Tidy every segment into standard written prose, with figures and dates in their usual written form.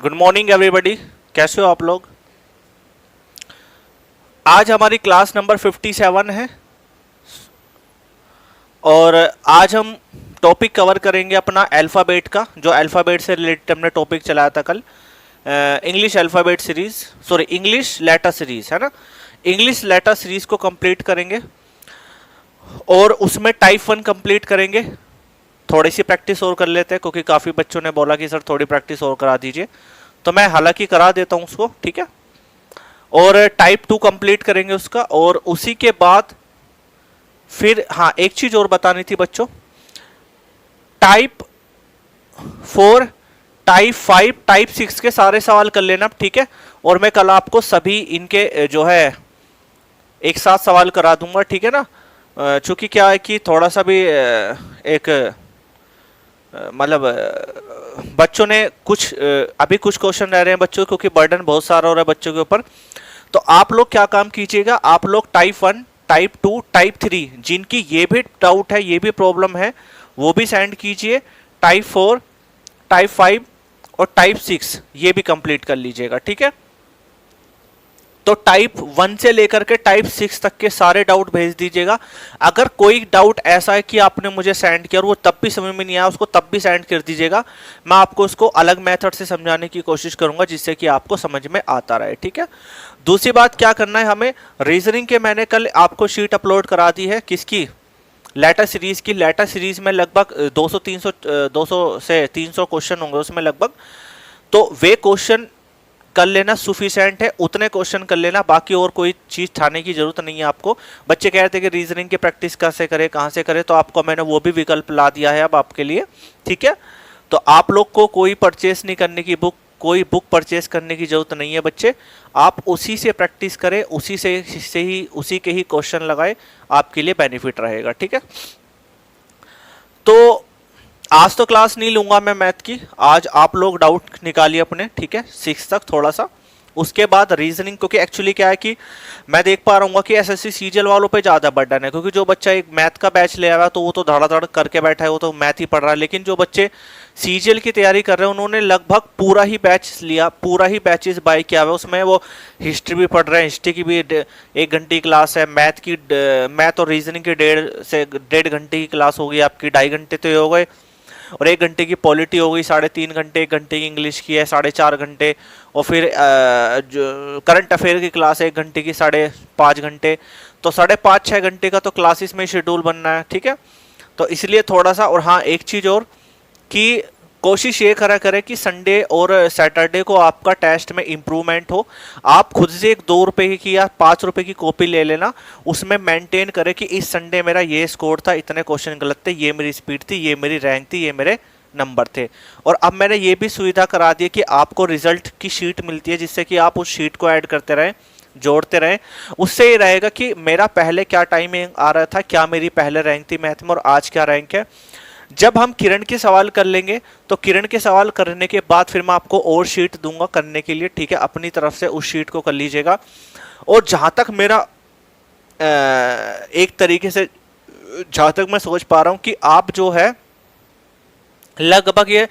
Good morning everybody, कैसे हो आप लोग। आज हमारी क्लास नंबर 57 है और आज हम टॉपिक कवर करेंगे अपना अल्फ़ाबेट का, जो अल्फ़ाबेट से रिलेटेड हमने टॉपिक चलाया था कल। English alphabet series, sorry English letter series है ना। इंग्लिश लेटर सीरीज को कंप्लीट करेंगे और उसमें टाइप 1 कंप्लीट करेंगे। थोड़ी सी प्रैक्टिस और कर लेते हैं क्योंकि काफ़ी बच्चों ने बोला कि सर थोड़ी प्रैक्टिस और करा दीजिए, तो मैं हालांकि करा देता हूँ उसको, ठीक है। और टाइप 2 कंप्लीट करेंगे उसका, और उसी के बाद फिर हाँ एक चीज़ और बतानी थी बच्चों, टाइप 4, टाइप 5, टाइप 6 के सारे सवाल कर लेना, ठीक है। और मैं कल आपको सभी इनके जो है एक साथ सवाल करा दूंगा, ठीक है ना। चूंकि क्या है कि थोड़ा सा भी एक मतलब बच्चों ने कुछ अभी कुछ क्वेश्चन रह रहे हैं बच्चों, क्योंकि बर्डन बहुत सारा हो रहा है बच्चों के ऊपर। तो आप लोग क्या काम कीजिएगा, आप लोग टाइप 1, टाइप 2, टाइप 3 जिनकी ये भी डाउट है, ये भी प्रॉब्लम है, वो भी सेंड कीजिए। टाइप 4, टाइप 5 और टाइप 6 ये भी कंप्लीट कर लीजिएगा, ठीक है। तो टाइप 1 से लेकर के टाइप 6 तक के सारे डाउट भेज दीजिएगा। अगर कोई डाउट ऐसा है कि आपने मुझे सेंड किया और वो तब भी समझ में नहीं आया, उसको तब भी सेंड कर दीजिएगा। मैं आपको उसको अलग मेथड से समझाने की कोशिश करूंगा जिससे कि आपको समझ में आता रहे, ठीक है। दूसरी बात क्या करना है हमें, रीजनिंग के मैंने कल आपको शीट अपलोड करा दी है, किसकी, लेटर सीरीज की। लेटर सीरीज में लगभग 200 से 300 क्वेश्चन होंगे उसमें लगभग, तो वे क्वेश्चन कर लेना सुफिशिएंट है, उतने क्वेश्चन कर लेना, बाकी और कोई चीज ठाने की जरूरत नहीं है आपको। बच्चे कह रहे थे कि रीजनिंग की प्रैक्टिस कैसे करें, कहाँ से करें, तो आपको मैंने वो भी विकल्प ला दिया है अब आपके लिए, ठीक है। तो आप लोग को कोई परचेस नहीं करने की कोई बुक परचेस करने की जरूरत नहीं है बच्चे, आप उसी से प्रैक्टिस करें, उसी से ही उसी के ही क्वेश्चन लगाए, आपके लिए बेनिफिट रहेगा, ठीक है। तो आज तो क्लास नहीं लूंगा मैं मैथ की, आज आप लोग डाउट निकालिए अपने, ठीक है, 6 तक थोड़ा सा। उसके बाद रीजनिंग, क्योंकि एक्चुअली क्या है कि मैं देख पा रहा हूँ कि एसएससी सीजीएल वालों पे ज़्यादा बर्डन है, क्योंकि जो बच्चा एक मैथ का बैच ले आया तो वो तो धड़ाधड़ करके बैठा है, वो तो मैथ ही पढ़ रहा है। लेकिन जो बच्चे सीजीएल की तैयारी कर रहे हैं उन्होंने लगभग पूरा ही बैच लिया, पूरा ही बैचेस बाय किया हुआ है। उसमें वो हिस्ट्री भी पढ़ रहे हैं, हिस्ट्री की भी 1 घंटे की क्लास है, मैथ और रीजनिंग की 1.5 घंटे की क्लास होगी आपकी, 2.5 घंटे तो ये हो गए, और 1 घंटे की पॉलिटी हो गई, 3.5 घंटे, 1 घंटे की इंग्लिश की है 4.5 घंटे, और फिर जो करंट अफेयर की क्लास है 1 घंटे की 5.5 घंटे, तो 5.5-6 घंटे का तो क्लासेस में शेड्यूल बनना है, ठीक है। तो इसलिए थोड़ा सा, और हाँ एक चीज़ और कि कोशिश ये करा करें कि संडे और सैटरडे को आपका टेस्ट में इम्प्रूवमेंट हो। आप खुद से एक 2 रुपए की या 5 रुपए की कॉपी ले लेना, उसमें मेंटेन करें कि इस संडे मेरा ये स्कोर था, इतने क्वेश्चन गलत थे, ये मेरी स्पीड थी, ये मेरी रैंक थी, ये मेरे नंबर थे। और अब मैंने ये भी सुविधा करा दी है कि आपको रिजल्ट की शीट मिलती है, जिससे कि आप उस शीट को ऐड करते रहें, जोड़ते रहें। उससे ये रहेगा कि मेरा पहले क्या टाइम आ रहा था, क्या मेरी पहले रैंक थी मैथ में और आज क्या रैंक है। जब हम किरण के सवाल कर लेंगे तो किरण के सवाल करने के बाद फिर मैं आपको और शीट दूंगा करने के लिए, ठीक है। अपनी तरफ से उस शीट को कर लीजिएगा। और जहां तक मेरा एक तरीके से जहां तक मैं सोच पा रहा हूं कि आप जो है लगभग ये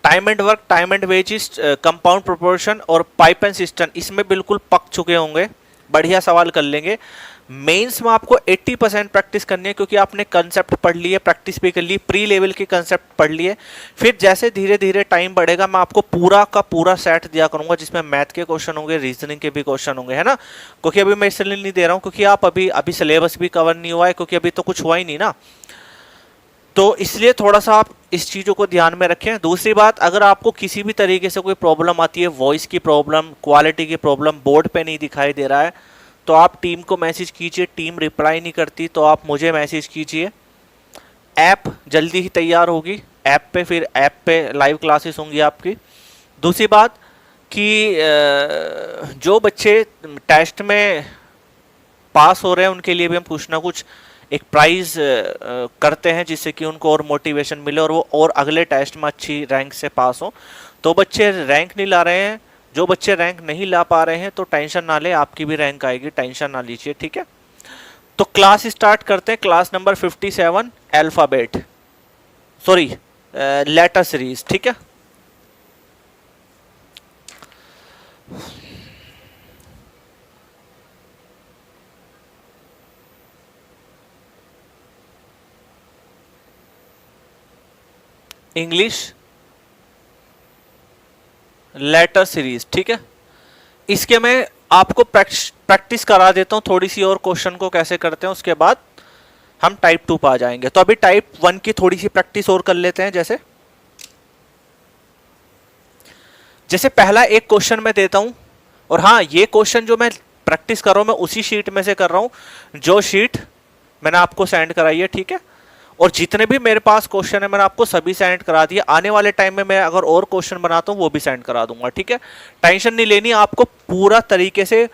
time and work, time and wages, compound proportion और पाइप एंड सिस्टम इसमें बिल्कुल पक चुके होंगे, बढ़िया सवाल कर लेंगे। मेंस में आपको 80% प्रैक्टिस करनी है, क्योंकि आपने कंसेप्ट पढ़ लिए, प्रैक्टिस भी कर ली, प्री लेवल के कंसेप्ट पढ़ लिए। फिर जैसे धीरे धीरे टाइम बढ़ेगा मैं आपको पूरा का पूरा सेट दिया करूंगा, जिसमें मैथ के क्वेश्चन होंगे, रीजनिंग के भी क्वेश्चन होंगे, है ना। क्योंकि अभी मैं इसलिए नहीं दे रहा हूँ क्योंकि आप अभी सिलेबस भी कवर नहीं हुआ है, क्योंकि अभी तो कुछ हुआ ही नहीं ना, तो इसलिए थोड़ा सा आप इस चीज़ों को ध्यान में रखें। दूसरी बात, अगर आपको किसी भी तरीके से कोई प्रॉब्लम आती है, वॉइस की प्रॉब्लम, क्वालिटी की प्रॉब्लम, बोर्ड पे नहीं दिखाई दे रहा है, तो आप टीम को मैसेज कीजिए, टीम रिप्लाई नहीं करती तो आप मुझे मैसेज कीजिए। ऐप जल्दी ही तैयार होगी, फिर ऐप पे लाइव क्लासेस होंगी आपकी। दूसरी बात कि जो बच्चे टेस्ट में पास हो रहे हैं उनके लिए भी हम कुछ ना कुछ एक प्राइज करते हैं, जिससे कि उनको और मोटिवेशन मिले और वो और अगले टेस्ट में अच्छी रैंक से पास हो। तो बच्चे रैंक नहीं ला रहे हैं, जो बच्चे रैंक नहीं ला पा रहे हैं तो टेंशन ना ले, आपकी भी रैंक आएगी, टेंशन ना लीजिए, ठीक है। तो क्लास स्टार्ट करते हैं, class number 57 alphabet, sorry letter series, ठीक है। इंग्लिश लेटर सीरीज, ठीक है। इसके मैं आपको प्रैक्टिस करा देता हूं थोड़ी सी और, क्वेश्चन को कैसे करते हैं, उसके बाद हम टाइप 2 पर आ जाएंगे। तो अभी टाइप 1 की थोड़ी सी प्रैक्टिस और कर लेते हैं। जैसे पहला एक क्वेश्चन मैं देता हूं, और हाँ, ये क्वेश्चन जो मैं प्रैक्टिस कर रहा हूं मैं उसी शीट में से कर रहा हूं जो शीट मैंने आपको सेंड कराई है, ठीक है। और जितने भी मेरे पास क्वेश्चन है मैंने आपको सभी सेंड करा दिए। आने वाले टाइम में मैं अगर और क्वेश्चन बनाता हूं वो भी सेंड करा दूंगा, ठीक है। टेंशन नहीं लेनी, आपको पूरा तरीके से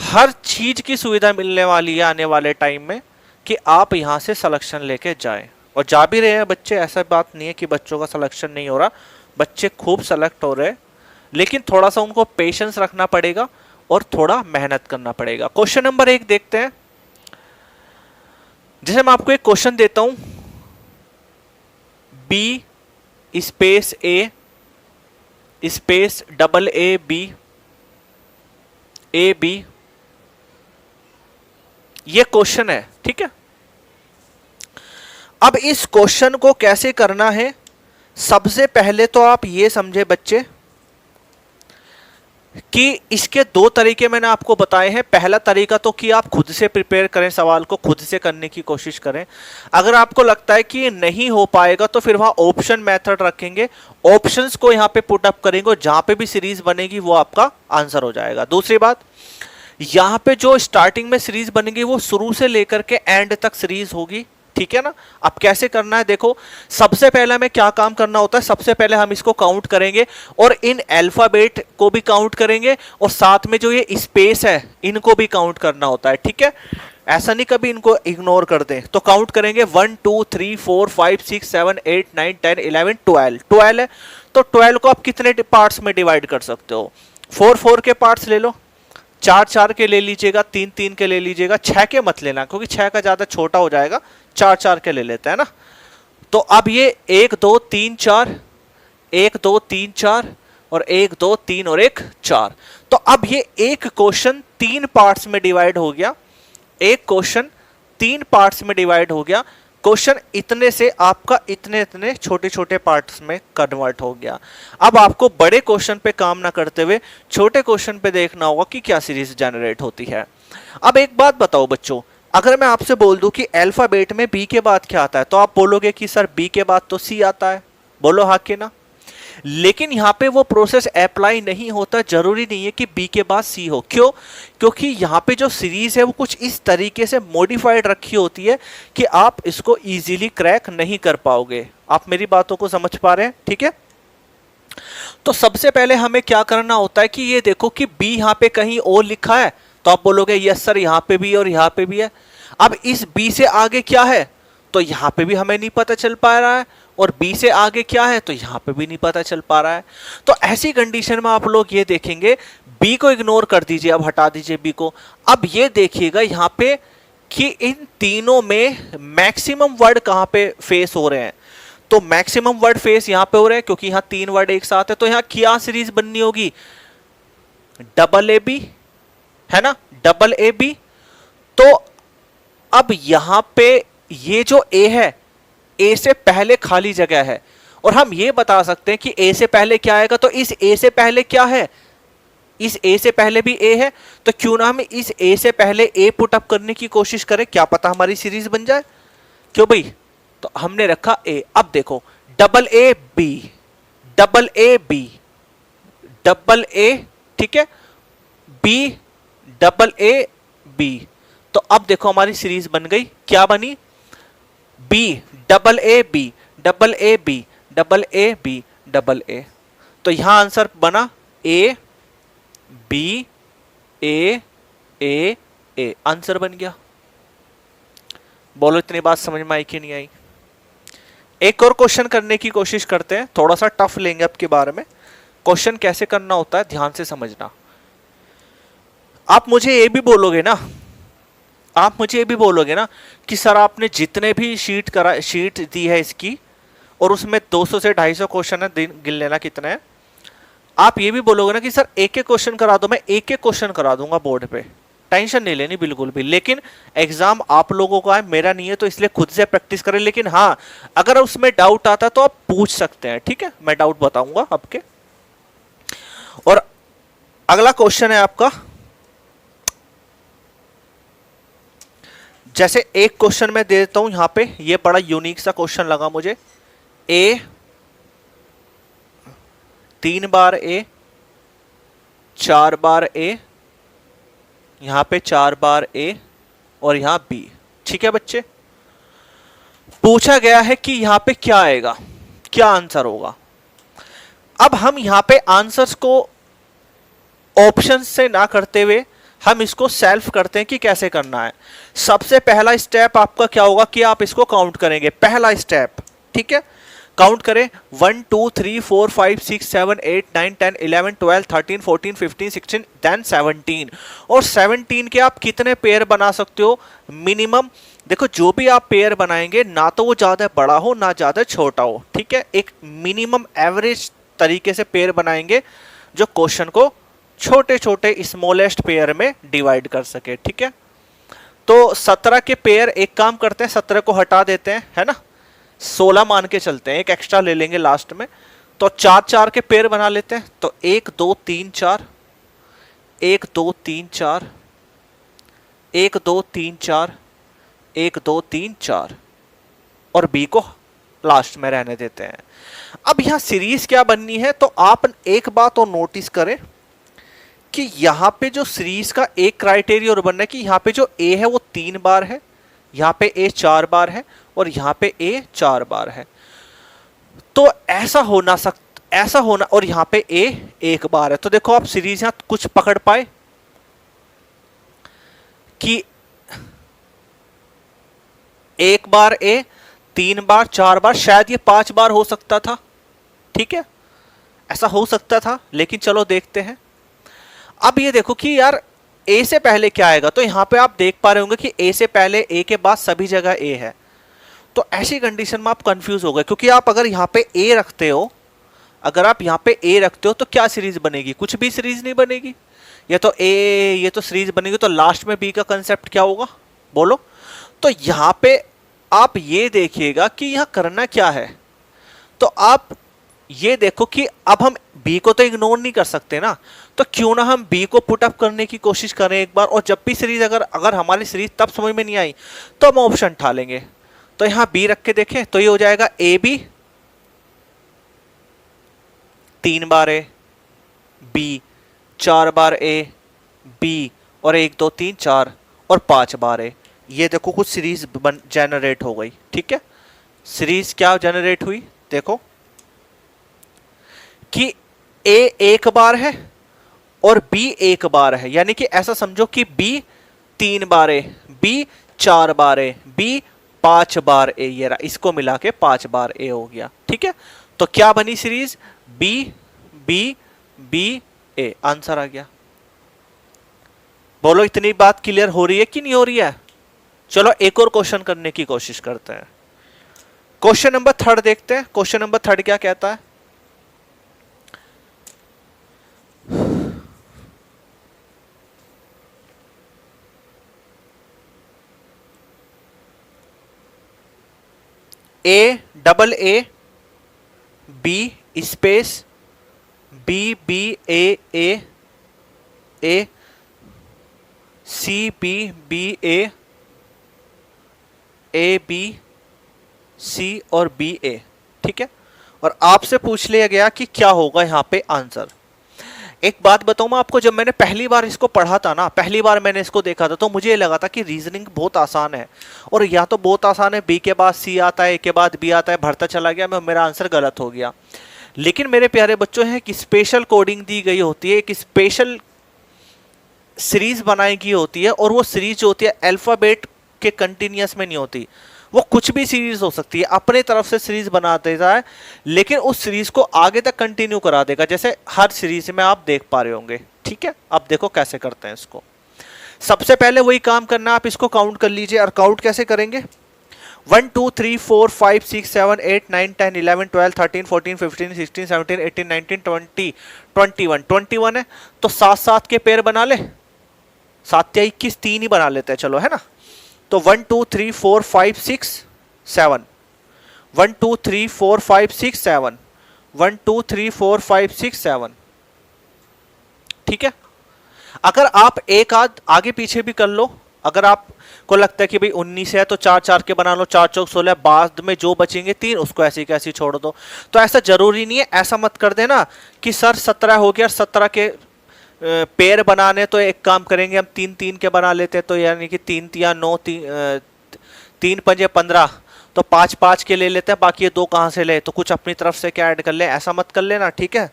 हर चीज की सुविधा मिलने वाली है आने वाले टाइम में, कि आप यहां से सिलेक्शन लेके जाएं। और जा भी रहे हैं बच्चे, ऐसा बात नहीं है कि बच्चों का सिलेक्शन नहीं हो रहा, बच्चे खूब सेलेक्ट हो रहे हैं, लेकिन थोड़ा सा उनको पेशेंस रखना पड़ेगा और थोड़ा मेहनत करना पड़ेगा। क्वेश्चन नंबर 1 देखते हैं। जैसे मैं आपको एक क्वेश्चन देता हूं, b space a space double A b, ये क्वेश्चन है, ठीक है। अब इस क्वेश्चन को कैसे करना है, सबसे पहले तो आप ये समझे बच्चे कि इसके दो तरीके मैंने आपको बताए हैं। पहला तरीका तो कि आप खुद से प्रिपेयर करें, सवाल को खुद से करने की कोशिश करें। अगर आपको लगता है कि ये नहीं हो पाएगा तो फिर वहां ऑप्शन मेथड रखेंगे, ऑप्शंस को यहां पे पुट अप करेंगे, और जहां पे भी सीरीज बनेगी वो आपका आंसर हो जाएगा। दूसरी बात, यहां पे जो स्टार्टिंग में सीरीज बनेगी वो शुरू से लेकर के एंड तक सीरीज होगी, ठीक है ना। अब कैसे करना है देखो, सबसे पहले हमें क्या काम करना होता है, सबसे पहले हम इसको काउंट करेंगे और इन अल्फाबेट को भी काउंट करेंगे, और साथ में जो ये स्पेस है इनको भी काउंट करना होता है, ठीक है। ऐसा नहीं कभी इनको इग्नोर कर दें। तो काउंट करेंगे 1 2 3 4 5 6 7 8 9 10 11 12 है। तो 12 को आप कितने पार्ट्स में डिवाइड कर सकते हो, 4 4 के पार्ट्स ले लो, 4 4 के ले लीजिएगा, 3 3 के ले लीजिएगा, 6 के मत लेना क्योंकि 6 का ज्यादा छोटा हो जाएगा, 4 4 के ले लेते हैं ना। तो अब ये 1 2 3 4, 1 2 3 4 और 1 2 3 और 1 4। तो अब ये एक क्वेश्चन 3 पार्ट्स में डिवाइड हो गया, एक क्वेश्चन 3 पार्ट्स में डिवाइड हो गया। क्वेश्चन इतने से आपका इतने इतने छोटे छोटे पार्ट्स में कन्वर्ट हो गया। अब आपको बड़े क्वेश्चन पे काम ना करते हुए छोटे क्वेश्चन पे देखना होगा कि क्या सीरीज जनरेट होती है। अब एक बात बताओ बच्चों, अगर मैं आपसे बोल दूं कि अल्फाबेट में बी के बाद क्या आता है, तो आप बोलोगे कि सर बी के बाद तो सी आता है, बोलो हाँ कि ना। लेकिन यहां पे वो प्रोसेस अप्लाई नहीं होता, जरूरी नहीं है कि बी के बाद सी हो। क्यों? क्योंकि यहां पे जो सीरीज है वो कुछ इस तरीके से मॉडिफाइड रखी होती है कि आप इसको इजीली क्रैक नहीं कर पाओगे। आप मेरी बातों को समझ पा रहे हैं, ठीक है। तो सबसे पहले हमें क्या करना होता है कि ये देखो कि बी यहां पे कहीं और लिखा है, तो आप बोलोगे यस सर यहां पे भी और यहां पे भी है। अब इस बी से आगे क्या है, तो यहां पे भी हमें नहीं पता चल पा रहा है, और बी से आगे क्या है तो यहां पे भी नहीं पता चल पा रहा है। तो ऐसी कंडीशन में आप लोग ये देखेंगे, बी को इग्नोर कर दीजिए, अब हटा दीजिए बी को। अब ये देखिएगा यहां पे कि इन तीनों में मैक्सिमम वर्ड कहां पे फेस हो रहे हैं, तो मैक्सिमम वर्ड फेस यहां पे हो रहे हैं क्योंकि यहां 3 वर्ड एक साथ है। तो यहां क्या सीरीज बननी होगी, डबल ए बी, है ना, डबल ए बी। तो अब यहां पे ये जो ए है, ए से पहले खाली जगह है, और हम ये बता सकते हैं कि ए से पहले क्या आएगा, तो इस ए से पहले क्या है, इस ए से पहले भी ए है, तो क्यों ना हम इस ए से पहले ए पुट अप करने की कोशिश करें, क्या पता हमारी सीरीज बन जाए। क्यों भाई, तो हमने रखा ए। अब देखो double A B, double A B, double a, ठीक है, बी, डबल ए बी। तो अब देखो हमारी सीरीज बन गई, क्या बनी, B double A B, double A B, double A B, double A. तो यहां आंसर बना A B A A A, answer बन गया। बोलो इतनी बात समझ में आई कि नहीं आई। एक और क्वेश्चन करने की कोशिश करते हैं, थोड़ा सा टफ लेंगे अब के बारे में। क्वेश्चन कैसे करना होता है ध्यान से समझना। आप मुझे ये भी बोलोगे ना, आप मुझे ये भी बोलोगे ना कि सर आपने जितने भी शीट दी है इसकी, और उसमें 200 से 250 क्वेश्चन है, गिन लेना कितने हैं, आप ये भी बोलोगे ना कि सर एक एक क्वेश्चन करा दो, मैं एक एक क्वेश्चन करा दूंगा बोर्ड पे, टेंशन नहीं लेनी बिल्कुल भी। लेकिन एग्जाम आप लोगों का है, मेरा नहीं है, तो इसलिए खुद से प्रैक्टिस करें। लेकिन हाँ, अगर उसमें डाउट आता तो आप पूछ सकते हैं, ठीक है, मैं डाउट बताऊंगा आपके। और अगला क्वेश्चन है आपका, जैसे एक क्वेश्चन मैं दे देता हूं यहां पे, ये बड़ा यूनिक सा क्वेश्चन लगा मुझे। ए 3 बार ए, 4 बार ए, यहां पे 4 बार ए और यहां बी, ठीक है बच्चे। पूछा गया है कि यहां पे क्या आएगा, क्या आंसर होगा। अब हम यहां पे आंसर्स को ऑप्शन से ना करते हुए हम इसको सेल्फ करते हैं कि कैसे करना है। सबसे पहला स्टेप आपका क्या होगा कि आप इसको काउंट करेंगे, पहला स्टेप, ठीक है। काउंट करें 1 2 3 4 5 6 7 8 9 10 11 12 13 14 15 16 देन 17। और 17 के आप कितने पेयर बना सकते हो मिनिमम। देखो जो भी आप पेयर बनाएंगे ना तो वो ज्यादा बड़ा हो ना ज्यादा छोटा हो, ठीक है। एक मिनिमम एवरेज तरीके से पेयर बनाएंगे जो क्वेश्चन को छोटे छोटे स्मॉलेस्ट पेयर में डिवाइड कर सके, ठीक है। तो 17 के पेयर, एक काम करते हैं 17 को हटा देते हैं, है ना, 16 मान के चलते हैं, एक एक्स्ट्रा ले लेंगे लास्ट में। तो 4 4 के पेयर बना लेते हैं। तो 1 2 3 4, 1 2 3 4, 1 2 3 4, 1 2 3 4 और बी को लास्ट में रहने देते हैं। अब यहां सीरीज क्या बननी है, तो आप एक बात और नोटिस करें कि यहां पे जो सीरीज का एक क्राइटेरिया और बनना है कि यहां पे जो ए है वो 3 बार है, यहां पे ए 4 बार है और यहां पे ए 4 बार है। तो ऐसा होना और यहां पे ए 1 बार है। तो देखो आप सीरीज यहां कुछ पकड़ पाए कि 1 बार ए, 3 बार, 4 बार, शायद ये 5 बार हो सकता था, ठीक है, ऐसा हो सकता था। लेकिन चलो देखते हैं। अब ये देखो कि यार ए से पहले क्या आएगा, तो यहां पे आप देख पा रहे होंगे कि ए से पहले ए के बाद सभी जगह ए है। तो ऐसी कंडीशन में आप कंफ्यूज हो गए, क्योंकि आप अगर यहां पे ए रखते हो, अगर आप यहां पे ए रखते हो तो क्या सीरीज बनेगी, कुछ भी सीरीज नहीं बनेगी। ये तो ए, ये तो सीरीज बनेगी, तो लास्ट में बी का कंसेप्ट क्या होगा बोलो। तो यहां पे आप ये देखिएगा कि यहां करना क्या है। तो आप ये देखो कि अब हम बी को तो इग्नोर नहीं कर सकते ना, तो क्यों ना हम बी को पुट अप करने की कोशिश करें एक बार। और जब भी सीरीज अगर हमारी सीरीज तब समझ में नहीं आई तो हम ऑप्शन उठा लेंगे। तो यहां बी रख के देखें तो ये हो जाएगा ए बी, 3 बार ए, बी 4 बार ए, बी और 1 2 3 4 और 5 बार ए। ये देखो कुछ सीरीज जनरेट हो गई, ठीक है। सीरीज क्या जनरेट हुई, देखो कि ए 1 बार है और बी 1 बार है, यानी कि ऐसा समझो कि बी 3 बार ए, बी 4 बार ए, बी 5 बार ए, ये रहा, इसको मिला के 5 बार ए हो गया, ठीक है। तो क्या बनी सीरीज, बी बी बी ए, आंसर आ गया। बोलो इतनी बात क्लियर हो रही है कि नहीं हो रही है। चलो एक और क्वेश्चन करने की कोशिश करते हैं। क्वेश्चन नंबर 3 देखते हैं। क्वेश्चन नंबर 3 क्या कहता है, A double A B space B B A A A C B B A B C और बी ए, ठीक है। और आपसे पूछ लिया गया कि क्या होगा यहां पे आंसर। एक बात बताऊं मैं आपको, जब मैंने पहली बार इसको पढ़ा था ना, पहली बार मैंने इसको देखा था, तो मुझे ये लगा था कि रीजनिंग बहुत आसान है और या तो बहुत आसान है, बी के बाद सी आता है, ए के बाद बी आता है, भरता चला गया, मेरा आंसर गलत हो गया। लेकिन मेरे प्यारे बच्चों हैं कि स्पेशल कोडिंग दी गई होती है, एक स्पेशल सीरीज बनाई गई होती है, और वो सीरीज जो होती है अल्फाबेट के कंटिन्यूअस में नहीं होती, वो कुछ भी सीरीज हो सकती है, अपने तरफ से सीरीज बना देता है, लेकिन उस सीरीज को आगे तक कंटिन्यू करा देगा, जैसे हर सीरीज में आप देख पा रहे होंगे, ठीक है। अब देखो कैसे करते हैं इसको। सबसे पहले वही काम करना, आप इसको काउंट कर लीजिए। और काउंट कैसे करेंगे, 1 2 3 4 5 6 7 8 9 10 11 12 13 14 15 16 17 18 19 20 21 है, तो 7 7 के पेयर बना ले, 7 या 21 तीन ही बना लेते हैं, चलो है ना। तो 1 2 3 4 5 6 7, 1 2 3 4 5 6 7, 1 2 3 4 5 6 7, ठीक है। अगर आप एक आध आगे पीछे भी कर लो, अगर आपको लगता है कि भाई 19 है तो 4 4 के बना लो, 4 चौक 16, बाद में जो बचेंगे 3 उसको ऐसे कैसे छोड़ दो। तो ऐसा जरूरी नहीं है, ऐसा मत कर देना कि सर 17 हो गया, 17 के पेयर बनाने, तो एक काम करेंगे हम 3 3 के बना लेते हैं, तो यानी कि 3 या 9 3 5 15, तो 5 5 के ले लेते हैं, बाकी ये 2 कहां से ले, तो कुछ अपनी तरफ से क्या ऐड कर ले, ऐसा मत कर लेना, ठीक है।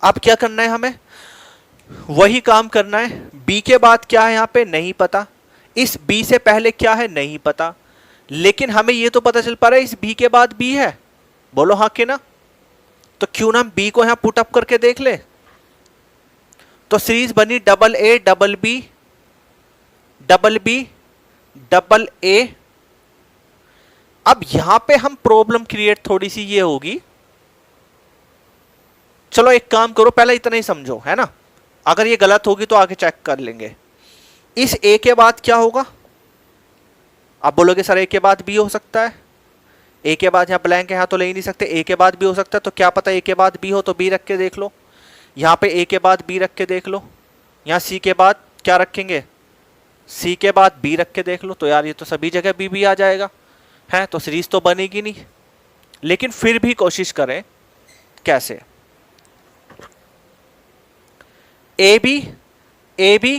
अब क्या करना है, हमें वही काम करना है। बी के बाद क्या है यहाँ पे नहीं पता, इस बी से पहले क्या है नहीं पता, लेकिन हमें ये तो पता चल पा रहा है इस बी के बाद बी है, बोलो हाँ के ना। तो क्यों ना हम बी को यहां पुट अप करके देख ले। तो सीरीज बनी double A double B double A. अब यहां पे हम प्रॉब्लम क्रिएट थोड़ी सी ये होगी, चलो एक काम करो, पहले इतना ही समझो, है ना। अगर ये गलत होगी तो आगे चेक कर लेंगे। इस ए के बाद क्या होगा, आप बोलोगे सर ए के बाद बी हो सकता है, ए के बाद यहां ब्लैंक है, यहां तो ले ही नहीं सकते, ए के बाद बी हो सकता है, तो क्या पता ए के बाद बी हो, तो बी रख के देख लो। यहां पे ए के बाद बी रख के देख लो, यहां सी के बाद क्या रखेंगे, सी के बाद बी रख के देख लो, तो यार ये तो सभी जगह बी बी आ जाएगा, है तो सीरीज तो बनेगी नहीं। लेकिन फिर भी कोशिश करें, कैसे, ए बी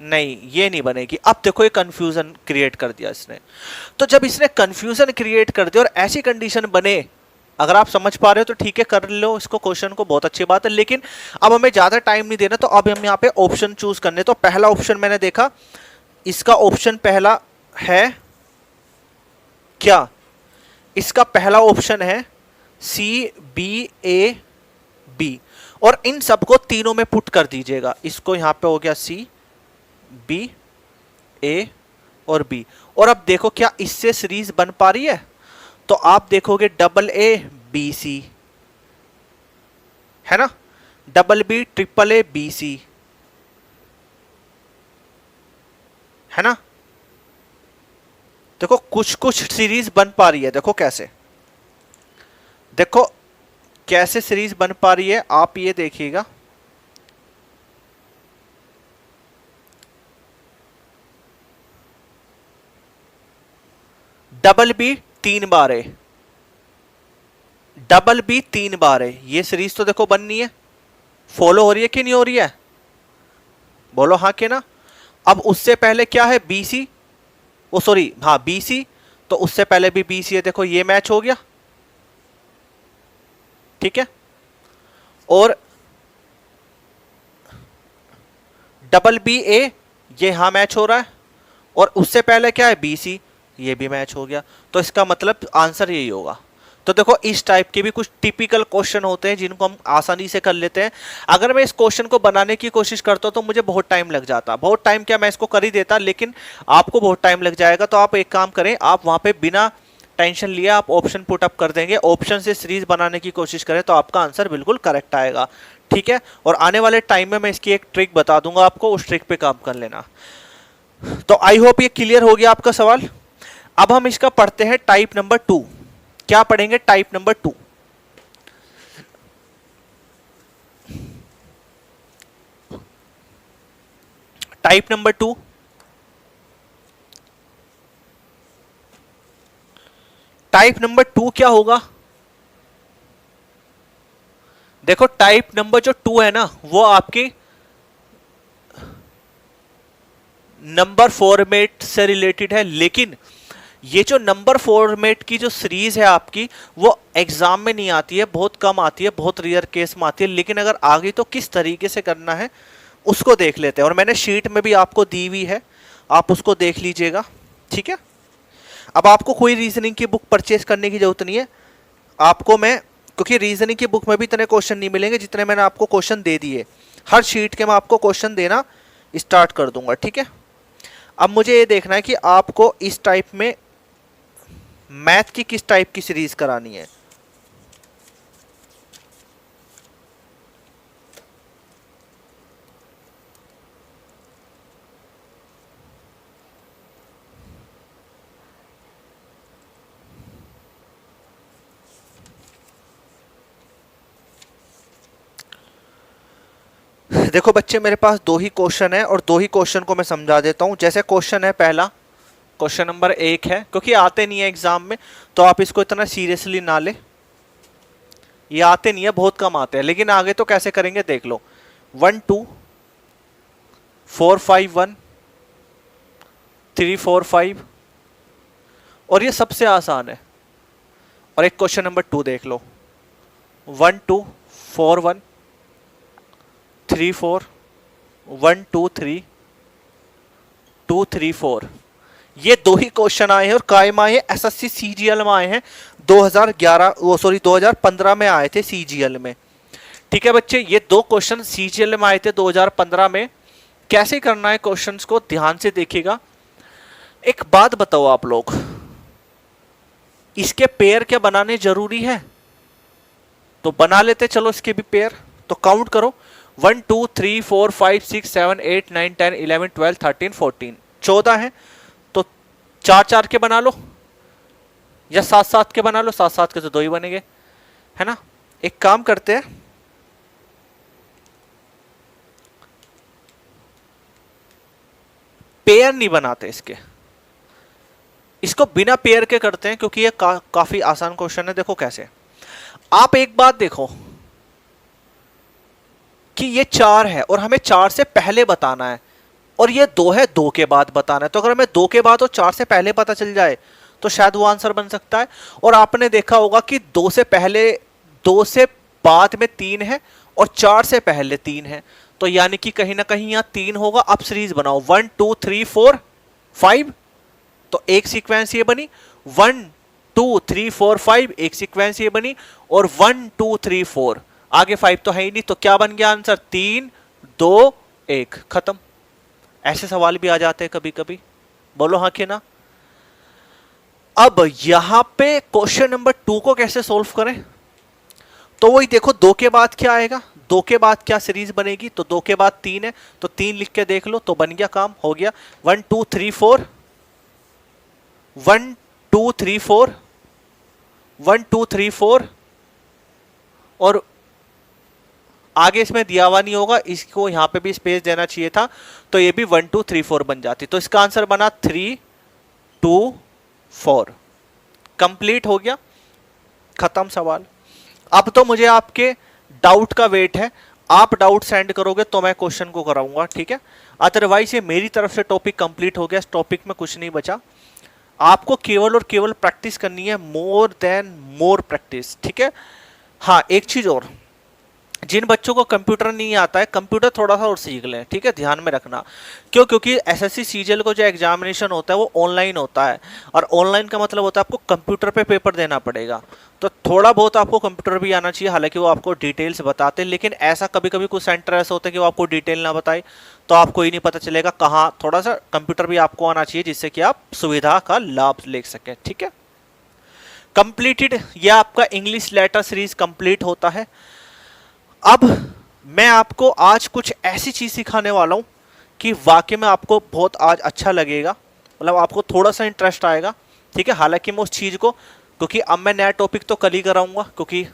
नहीं, ये नहीं बनेगी। अब देखो ये कंफ्यूजन क्रिएट कर दिया इसने। तो जब इसने कंफ्यूजन क्रिएट कर दिया और ऐसी कंडीशन बने, अगर आप समझ पा रहे हो तो ठीक है, कर लो इसको, क्वेश्चन को, बहुत अच्छी बात है। लेकिन अब हमें ज्यादा टाइम नहीं देना, तो अब हम यहाँ पे ऑप्शन चूज करने। तो पहला ऑप्शन मैंने देखा, इसका ऑप्शन पहला है क्या, इसका पहला ऑप्शन है सी बी ए बी, और इन सबको तीनों में पुट कर दीजिएगा। इसको यहां पे हो गया सी बी ए और बी, और अब देखो क्या इससे सीरीज बन पा रही है। तो आप देखोगे डबल ए बी सी, है ना, double B triple A B C, है ना। देखो कुछ कुछ सीरीज बन पा रही है, देखो कैसे, देखो कैसे सीरीज बन पा रही है, आप ये देखिएगा। डबल बी 3 बार है, डबल बी 3 बार है, ये सीरीज तो देखो बननी है, फॉलो हो रही है कि नहीं हो रही है, बोलो हाँ के ना। अब उससे पहले क्या है बी सी, वो सॉरी हाँ बी सी, तो उससे पहले भी बी सी है, देखो ये मैच हो गया, ठीक है। और डबल बी ए ये यहां मैच हो रहा है, और उससे पहले क्या है बी सी, ये भी मैच हो गया। तो इसका मतलब आंसर यही होगा। तो देखो इस टाइप के भी कुछ टिपिकल क्वेश्चन होते हैं जिनको हम आसानी से कर लेते हैं। अगर मैं इस क्वेश्चन को बनाने की कोशिश करता हूं तो मुझे बहुत टाइम लग जाता, बहुत टाइम क्या, मैं इसको कर ही देता, लेकिन आपको बहुत टाइम लग जाएगा। तो आप एक काम करें, आप वहां पे बिना टेंशन लिए आप ऑप्शन पुट अप कर देंगे, ऑप्शन से सीरीज बनाने की कोशिश करें तो आपका आंसर बिल्कुल करेक्ट आएगा, ठीक है। और आने वाले टाइम में मैं इसकी एक ट्रिक बता दूंगा आपको, उस ट्रिक पे काम कर लेना। तो आई होप ये क्लियर हो गया आपका सवाल। अब हम इसका पढ़ते हैं टाइप नंबर 2। क्या पढ़ेंगे, type number 2। Type number 2, type number 2 क्या होगा, देखो टाइप नंबर जो 2 है ना, वो आपकी नंबर फॉर्मेट से रिलेटेड है। लेकिन ये जो नंबर फॉर्मेट की जो सीरीज है आपकी, वो एग्जाम में नहीं आती है, बहुत कम आती है, बहुत रेयर केस में आती है। लेकिन अगर आ गई तो किस तरीके से करना है उसको देख लेते हैं, और मैंने शीट में भी आपको दी हुई है, आप उसको देख लीजिएगा, ठीक है। अब आपको कोई रीजनिंग की बुक परचेज करने की जरूरत नहीं है, आपको मैं, क्योंकि रीजनिंग की बुक में भी इतने क्वेश्चन नहीं मिलेंगे जितने मैंने आपको क्वेश्चन दे दिए। हर शीट के मैं आपको क्वेश्चन देना स्टार्ट कर दूंगा, ठीक है। अब मुझे ये देखना है कि आपको इस टाइप में मैथ की किस टाइप की सीरीज करानी है। देखो बच्चे, मेरे पास दो ही क्वेश्चन है और दो ही क्वेश्चन को मैं समझा देता हूं। जैसे क्वेश्चन है पहला, क्वेश्चन नंबर 1 है, क्योंकि आते नहीं है एग्जाम में तो आप इसको इतना सीरियसली ना ले। ये आते नहीं है, बहुत कम आते हैं, लेकिन आगे तो कैसे करेंगे देख लो। 1 2 4 5 1 3 4 5, और ये सबसे आसान है। और एक क्वेश्चन नंबर 2 देख लो, 1 2 4 1 3 4 1 2 3 2 3 4। ये दो ही क्वेश्चन आए हैं और कायम आए हैं, एसएससी सीजीएल में आए हैं। 2015 में आए थे सीजीएल में। ठीक है बच्चे, ये दो क्वेश्चन सीजीएल में आए थे 2015 में। कैसे करना है क्वेश्चंस को ध्यान से देखिएगा। एक बात बताओ आप लोग, इसके पेयर क्या बनाने जरूरी है? तो बना लेते चलो इसके भी पेयर। तो काउंट करो, 1 2 3 4 5 6 7 8 9 10 11 12 13 14, 14 है। तो 4 4 के बना लो या 7 7 के बना लो। 7 7 के तो दो ही बनेंगे, है ना। एक काम करते हैं, पेयर नहीं बनाते इसको बिना पेयर के करते हैं, क्योंकि ये काफी आसान क्वेश्चन है। देखो कैसे, आप एक बात देखो कि ये 4 है और हमें 4 से पहले बताना है, और ये 2 है, 2 के बाद बताना है। तो अगर हमें 2 के बाद और 4 से पहले पता चल जाए तो शायद वो आंसर बन सकता है। और आपने देखा होगा कि 2 से पहले, 2 से बाद में 3 है और 4 से पहले 3 है, तो यानी कि कहीं ना कहीं यहां 3 होगा। अब सीरीज बनाओ 1 2 3 4 5, तो एक सीक्वेंस ये बनी। 1 2 3 4 5, एक सीक्वेंस ये बनी। और 1 2 3 4, आगे 5 तो है ही नहीं, तो क्या बन गया आंसर? 3 2 1, खत्म। ऐसे सवाल भी आ जाते हैं कभी कभी, बोलो हाँ कि ना। अब यहां पे क्वेश्चन नंबर 2 को कैसे सोल्व करें? तो वही देखो, 2 के बाद क्या आएगा, 2 के बाद क्या सीरीज बनेगी? तो 2 के बाद 3 है, तो 3 लिख के देख लो, तो बन गया, काम हो गया। 1 2 3 4 1 2 3 4 1 2 3 4, और आगे इसमें दिया हुआ नहीं होगा, इसको यहां पे भी स्पेस देना चाहिए था, तो ये भी 1 2 3 4 बन जाती। तो इसका आंसर बना 3 2 4। कंप्लीट हो गया, खत्म सवाल। अब तो मुझे आपके डाउट का वेट है। आप डाउट सेंड करोगे तो मैं क्वेश्चन को कराऊंगा, ठीक है। अदरवाइज ये मेरी तरफ से टॉपिक कंप्लीट हो गया, इस टॉपिक में कुछ नहीं बचा। आपको केवल और केवल प्रैक्टिस करनी है, मोर देन मोर प्रैक्टिस, ठीक है। हाँ, एक चीज और, जिन बच्चों को कंप्यूटर नहीं आता है, कंप्यूटर थोड़ा सा और सीख लें, ठीक है, ध्यान में रखना। क्यों? क्योंकि एसएससी सीजीएल को जो एग्जामिनेशन होता है वो ऑनलाइन होता है, और ऑनलाइन का मतलब होता है आपको कंप्यूटर पे पेपर देना पड़ेगा। तो थोड़ा बहुत आपको कंप्यूटर भी आना चाहिए, हालांकि वो आपको डिटेल्स बताते हैं, लेकिन ऐसा कभी कभी कुछ सेंटर ऐसे होते हैं कि वो आपको डिटेल ना बताए, तो आपको ही नहीं पता चलेगा कहाँ। थोड़ा सा कंप्यूटर भी आपको आना चाहिए, जिससे कि आप सुविधा का लाभ ले सकें, ठीक है। कंप्लीटेड, यह आपका इंग्लिश लेटर सीरीज कंप्लीट होता है। अब मैं आपको आज कुछ ऐसी चीज सिखाने वाला हूं कि वाकई में आपको बहुत आज अच्छा लगेगा, मतलब आपको थोड़ा सा इंटरेस्ट आएगा, ठीक है। हालांकि मैं उस चीज को, क्योंकि अब मैं नया टॉपिक तो कल ही कराऊंगा, क्योंकि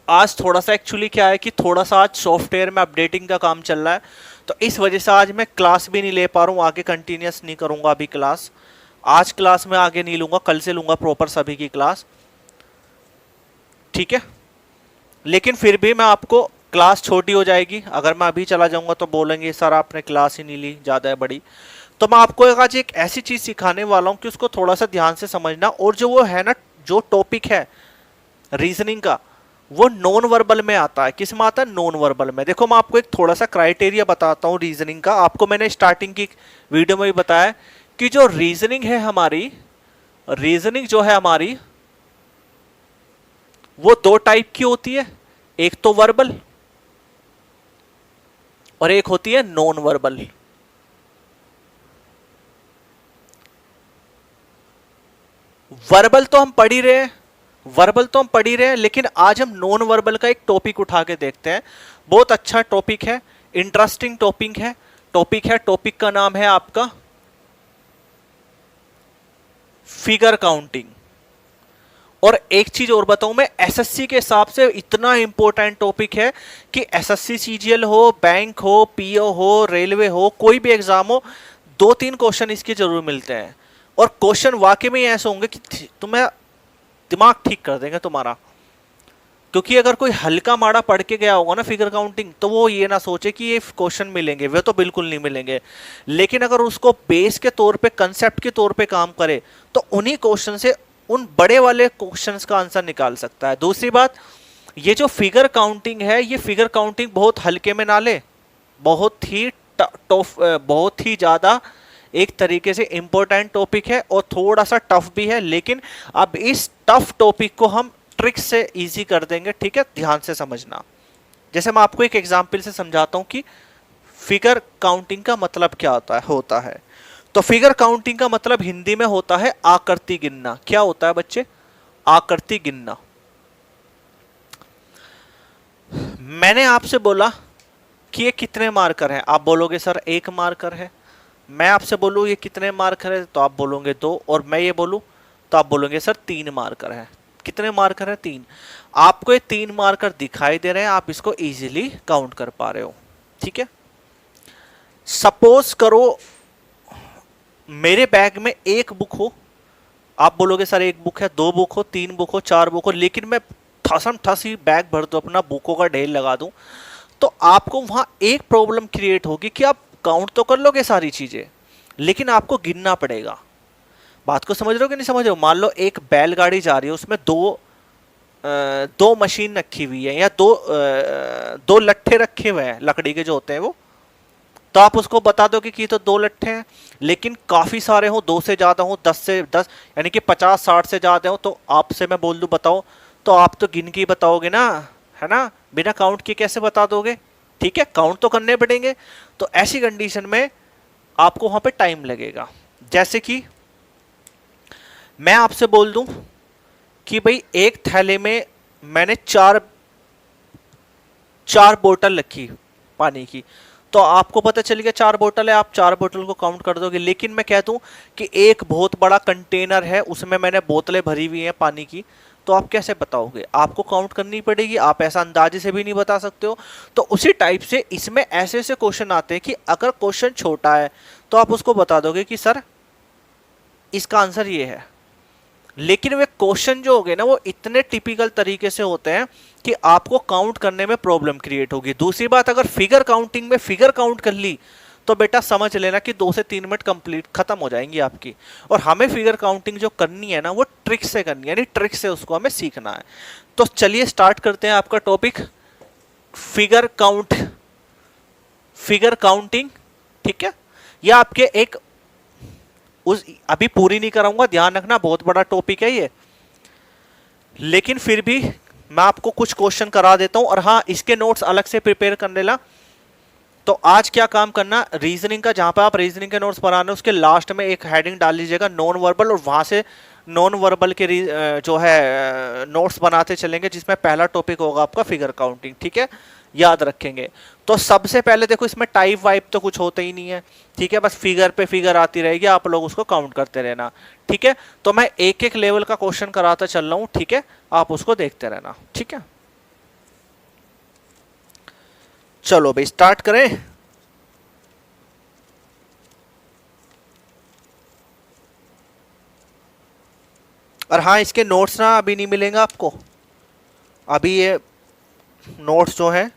आज थोड़ा सा एक्चुअली क्या है कि थोड़ा सा आज सॉफ्टवेयर में अपडेटिंग का काम चल रहा है, तो इस वजह से आज मैं क्लास भी नहीं ले पा रहा हूँ। आगे कंटिन्यूस नहीं करूंगा अभी क्लास, आज क्लास में आगे नहीं लूंगा, कल से लूंगा प्रॉपर सभी की क्लास, ठीक है। लेकिन फिर भी मैं आपको, क्लास छोटी हो जाएगी अगर मैं अभी चला जाऊंगा, तो बोलेंगे सर आपने क्लास ही नहीं ली, ज़्यादा है बड़ी। तो मैं आपको आज एक ऐसी चीज़ सिखाने वाला हूं कि उसको थोड़ा सा ध्यान से समझना, और जो वो है ना, जो टॉपिक है रीजनिंग का, वो नॉन वर्बल में आता है। किस में आता है? नॉन वर्बल में। देखो मैं आपको एक थोड़ा सा क्राइटेरिया बताता हूँ रीजनिंग का। आपको मैंने स्टार्टिंग की वीडियो में भी बताया कि जो रीजनिंग है हमारी, रीजनिंग जो है हमारी, वो दो टाइप की होती है, एक तो वर्बल और एक होती है नॉन वर्बल। वर्बल तो हम पढ़ ही रहे हैं, वर्बल तो हम पढ़ ही रहे हैं, लेकिन आज हम नॉन वर्बल का एक टॉपिक उठा के देखते हैं। बहुत अच्छा टॉपिक है, इंटरेस्टिंग टॉपिक का नाम है आपका फिगर काउंटिंग। और एक चीज और बताऊं मैं, एसएससी के हिसाब से इतना इंपॉर्टेंट टॉपिक है कि एसएससी सीजीएल हो, बैंक हो, पीओ हो, रेलवे हो, कोई भी एग्जाम हो, 2-3 क्वेश्चन इसके जरूर मिलते हैं। और क्वेश्चन वाकई में ऐसे होंगे कि तुम्हें दिमाग ठीक कर देंगे तुम्हारा। क्योंकि अगर कोई हल्का माड़ा पढ़ के गया होगा ना फिगर काउंटिंग, तो वो ये ना सोचे कि ये क्वेश्चन मिलेंगे, वे तो बिल्कुल नहीं मिलेंगे। लेकिन अगर उसको बेस के तौर पे, कंसेप्ट के तौर पे काम करे, तो उन्हीं क्वेश्चन से उन बड़े वाले क्वेश्चंस का आंसर निकाल सकता है। दूसरी बात, ये जो फिगर काउंटिंग है, ये फिगर काउंटिंग बहुत हल्के में ना ले, बहुत ही ज्यादा एक तरीके से इंपॉर्टेंट टॉपिक है और थोड़ा सा टफ भी है। लेकिन अब इस टफ टॉपिक को हम ट्रिक से इजी कर देंगे, ठीक है, ध्यान से समझना। जैसे मैं आपको एक एग्जांपल से समझाता हूं कि फिगर काउंटिंग का मतलब क्या होता है। तो फिगर काउंटिंग का मतलब हिंदी में होता है आकृति गिनना। क्या होता है बच्चे? आकृति गिनना। मैंने आपसे बोला कि ये कितने मार्कर हैं, आप बोलोगे सर 1 मार्कर है। मैं आपसे बोलूं ये कितने मार्कर है, तो आप बोलोगे 2। और मैं ये बोलूं तो आप बोलोगे सर 3 मार्कर है। कितने मार्कर है? 3। आपको ये 3 मार्कर दिखाई दे रहे हैं, आप इसको इजीली काउंट कर पा रहे हो, ठीक है। सपोज करो मेरे बैग में 1 बुक हो, आप बोलोगे सर 1 बुक है, 2 बुक हो, 3 बुक हो, 4 बुक हो, लेकिन मैं ठसम ठस ही बैग भर दूं, अपना बुकों का ढेर लगा दूं, तो आपको वहां एक प्रॉब्लम क्रिएट होगी कि आप काउंट तो कर लोगे सारी चीजें, लेकिन आपको गिनना पड़ेगा। बात को समझ रहे हो कि नहीं समझ रहे हो? मान लो एक बैलगाड़ी जा रही है, उसमें दो मशीन रखी हुई है, या दो लट्ठे रखे हुए हैं लकड़ी के जो होते हैं वो, तो आप उसको बता दो कि तो 2 लट्ठे हैं। लेकिन काफी सारे हो, 2 से ज्यादा हो, 10 से 10 यानी कि 50-60 से ज्यादा हो, तो आपसे मैं बोल दूं बताओ, तो आप तो गिन के बताओगे ना, है ना, बिना काउंट के कैसे बता दोगे? ठीक है, काउंट तो करने पड़ेंगे। तो ऐसी कंडीशन में आपको वहां पे टाइम लगेगा। जैसे कि मैं आपसे बोल दूं कि भाई एक थैले में मैंने चार बोतल रखी पानी की, तो आपको पता चल गया 4 बोतल है, आप 4 बोतल को काउंट कर दोगे। लेकिन मैं कहता हूं कि एक बहुत बड़ा कंटेनर है, उसमें मैंने बोतलें भरी हुई हैं पानी की, तो आप कैसे बताओगे? आपको काउंट करनी पड़ेगी, आप ऐसा अंदाजे से भी नहीं बता सकते हो। तो उसी टाइप से इसमें ऐसे ऐसे क्वेश्चन आते हैं कि अगर क्वेश्चन छोटा है तो आप उसको बता दोगे कि सर इसका आंसर ये है। लेकिन वे क्वेश्चन जो हो गए ना, वो इतने टिपिकल तरीके से होते हैं कि आपको काउंट करने में प्रॉब्लम क्रिएट होगी। दूसरी बात, अगर फिगर काउंटिंग में फिगर काउंट कर ली तो बेटा समझ लेना कि 2 से 3 मिनट कंप्लीट खत्म हो जाएंगी आपकी। और हमें फिगर काउंटिंग जो करनी है ना, वो ट्रिक से करनी है, यानी ट्रिक से उसको हमें सीखना है। तो चलिए स्टार्ट करते हैं आपका टॉपिक फिगर काउंटिंग, ठीक है। यह आपके एक अभी पूरी नहीं कराऊंगा, ध्यान रखना, बहुत बड़ा टॉपिक है ये, लेकिन फिर भी मैं आपको कुछ क्वेश्चन करा देता हूं। और हाँ, इसके नोट्स अलग से प्रिपेयर कर लेना। तो आज क्या काम करना, रीजनिंग का, जहां पे आप रीजनिंग के नोट्स बनाने, उसके लास्ट में एक हेडिंग डाल लीजिएगा नॉन वर्बल, और वहां से नॉन वर्बल के जो है नोट्स बनाते चलेंगे, जिसमें पहला टॉपिक होगा आपका फिगर काउंटिंग, ठीक है, याद रखेंगे। तो सबसे पहले देखो, इसमें टाइप वाइप तो कुछ होता ही नहीं है, ठीक है, बस फिगर पे फिगर आती रहेगी, आप लोग उसको काउंट करते रहना, ठीक है। तो मैं एक एक लेवल का क्वेश्चन कराता चल रहा हूं, ठीक है, आप उसको देखते रहना, ठीक है। चलो भाई स्टार्ट करें। और हाँ, इसके नोट्स ना अभी नहीं मिलेंगे आपको, अभी ये नोट्स जो हैं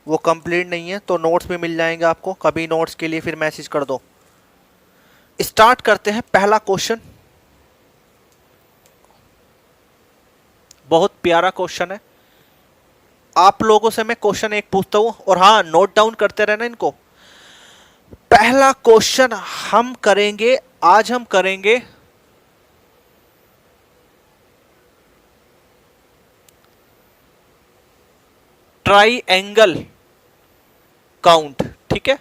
वो कंप्लीट नहीं है, तो नोट्स भी मिल जाएंगे आपको कभी, नोट्स के लिए फिर मैसेज कर दो। स्टार्ट करते हैं। पहला क्वेश्चन बहुत प्यारा क्वेश्चन है, आप लोगों से मैं क्वेश्चन एक पूछता हूं, और हाँ नोट डाउन करते रहना इनको। पहला क्वेश्चन हम करेंगे, आज हम करेंगे ट्राइएंगल काउंट, ठीक है।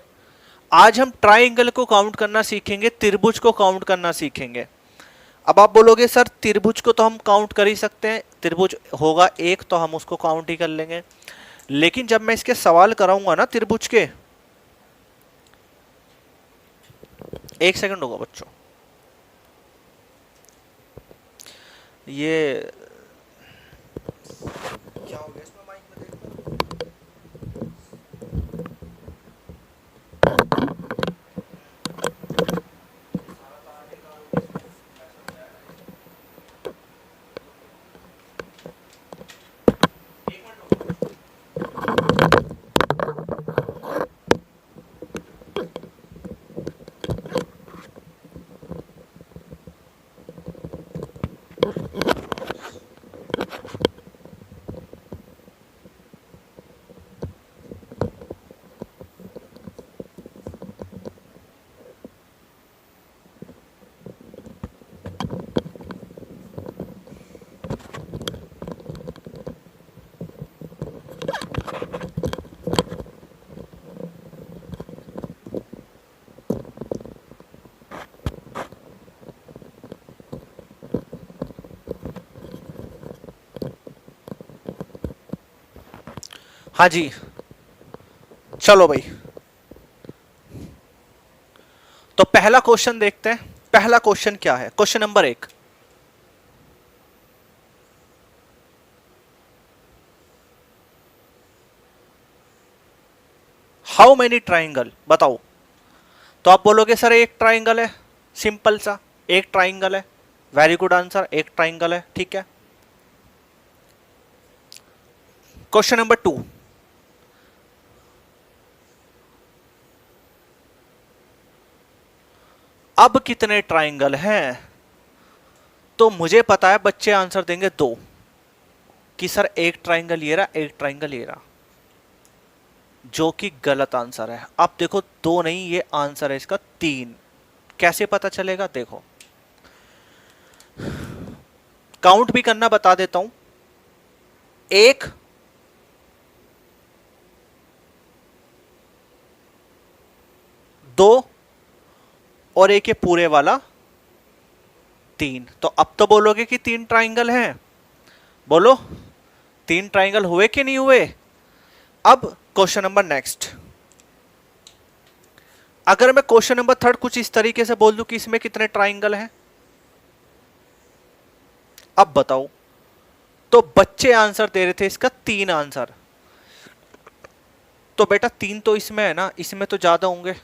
आज हम ट्राइएंगल को काउंट करना सीखेंगे, त्रिभुज को काउंट करना सीखेंगे। अब आप बोलोगे सर त्रिभुज को तो हम काउंट कर ही सकते हैं, त्रिभुज होगा एक तो हम उसको काउंट ही कर लेंगे, लेकिन जब मैं इसके सवाल कराऊंगा ना त्रिभुज के, एक सेकंड होगा बच्चों, ये क्या हो गया इसमें माइक में देखो। हाँ जी, चलो भाई, तो पहला क्वेश्चन देखते हैं। पहला क्वेश्चन क्या है? Question number 1, how many triangle, बताओ। तो आप बोलोगे सर एक ट्राइंगल है, सिंपल सा एक ट्राइंगल है, वेरी गुड आंसर, एक ट्राइंगल है, ठीक है। क्वेश्चन नंबर 2, अब कितने ट्राइंगल हैं? तो मुझे पता है बच्चे आंसर देंगे 2, कि सर एक ट्राइंगल ये रहा, एक ट्राइंगल ये रहा, जो कि गलत आंसर है। अब देखो 2 नहीं, ये आंसर है इसका 3। कैसे पता चलेगा? देखो काउंट भी करना बता देता हूं। 1, 2 और एक ये पूरे वाला 3। तो अब तो बोलोगे कि 3 ट्राइंगल हैं, बोलो 3 ट्राइंगल हुए कि नहीं हुए? अब क्वेश्चन नंबर नेक्स्ट, अगर मैं क्वेश्चन नंबर 3 कुछ इस तरीके से बोल दूं कि इसमें कितने ट्राइंगल हैं, अब बताओ। तो बच्चे आंसर दे रहे थे इसका 3 आंसर, तो बेटा 3 तो इसमें है ना, इसमें तो ज्यादा होंगे,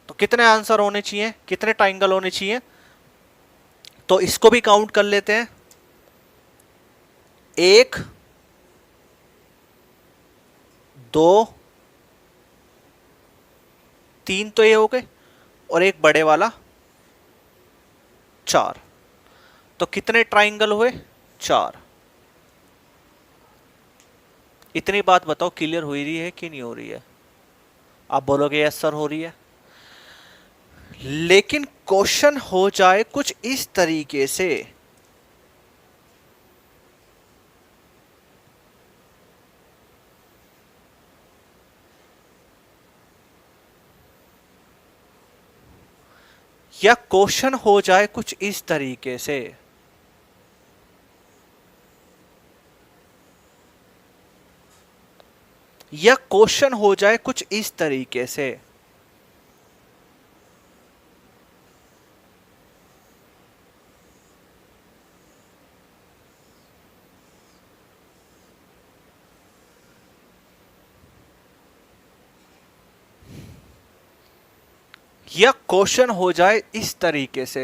तो कितने आंसर होने चाहिए, कितने ट्राइंगल होने चाहिए? तो इसको भी काउंट कर लेते हैं। 1, 2, 3 तो ये हो गए, और एक बड़े वाला 4। तो कितने ट्राइंगल हुए? 4। इतनी बात बताओ क्लियर हो रही है कि नहीं हो रही है? आप बोलोगे यस सर हो रही है, लेकिन क्वेश्चन हो जाए कुछ इस तरीके से, या क्वेश्चन हो जाए कुछ इस तरीके से, या क्वेश्चन हो जाए कुछ इस तरीके से, या क्वेश्चन हो जाए इस तरीके से,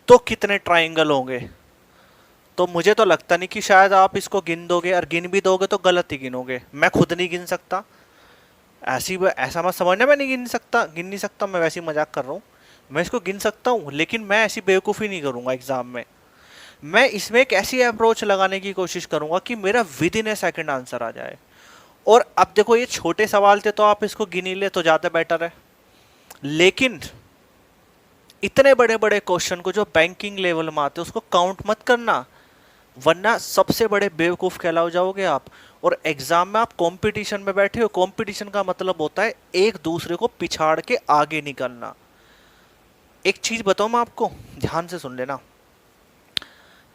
तो कितने ट्राइंगल होंगे? तो मुझे तो लगता नहीं कि शायद आप इसको गिन दोगे, और गिन भी दोगे तो गलत ही गिनोगे। मैं खुद नहीं गिन सकता, ऐसा मत समझना मैं नहीं गिन सकता, गिन नहीं सकता, मैं वैसे ही मजाक कर रहा हूँ। मैं इसको गिन सकता हूँ, लेकिन मैं ऐसी बेवकूफ़ी नहीं करूँगा एग्जाम में। मैं इसमें एक ऐसी अप्रोच लगाने की कोशिश करूँगा कि मेरा within a second answer आ जाए। और अब देखो ये छोटे सवाल थे तो आप इसको गिन ही ले तो ज़्यादा बेटर है, लेकिन इतने बड़े बड़े क्वेश्चन को जो बैंकिंग लेवल में आते हैं उसको काउंट मत करना, वरना सबसे बड़े बेवकूफ कहलाओ जाओगे आप। और एग्जाम में आप कंपटीशन में बैठे हो, कंपटीशन का मतलब होता है एक दूसरे को पिछाड़ के आगे निकलना। एक चीज बताऊं मैं आपको, ध्यान से सुन लेना,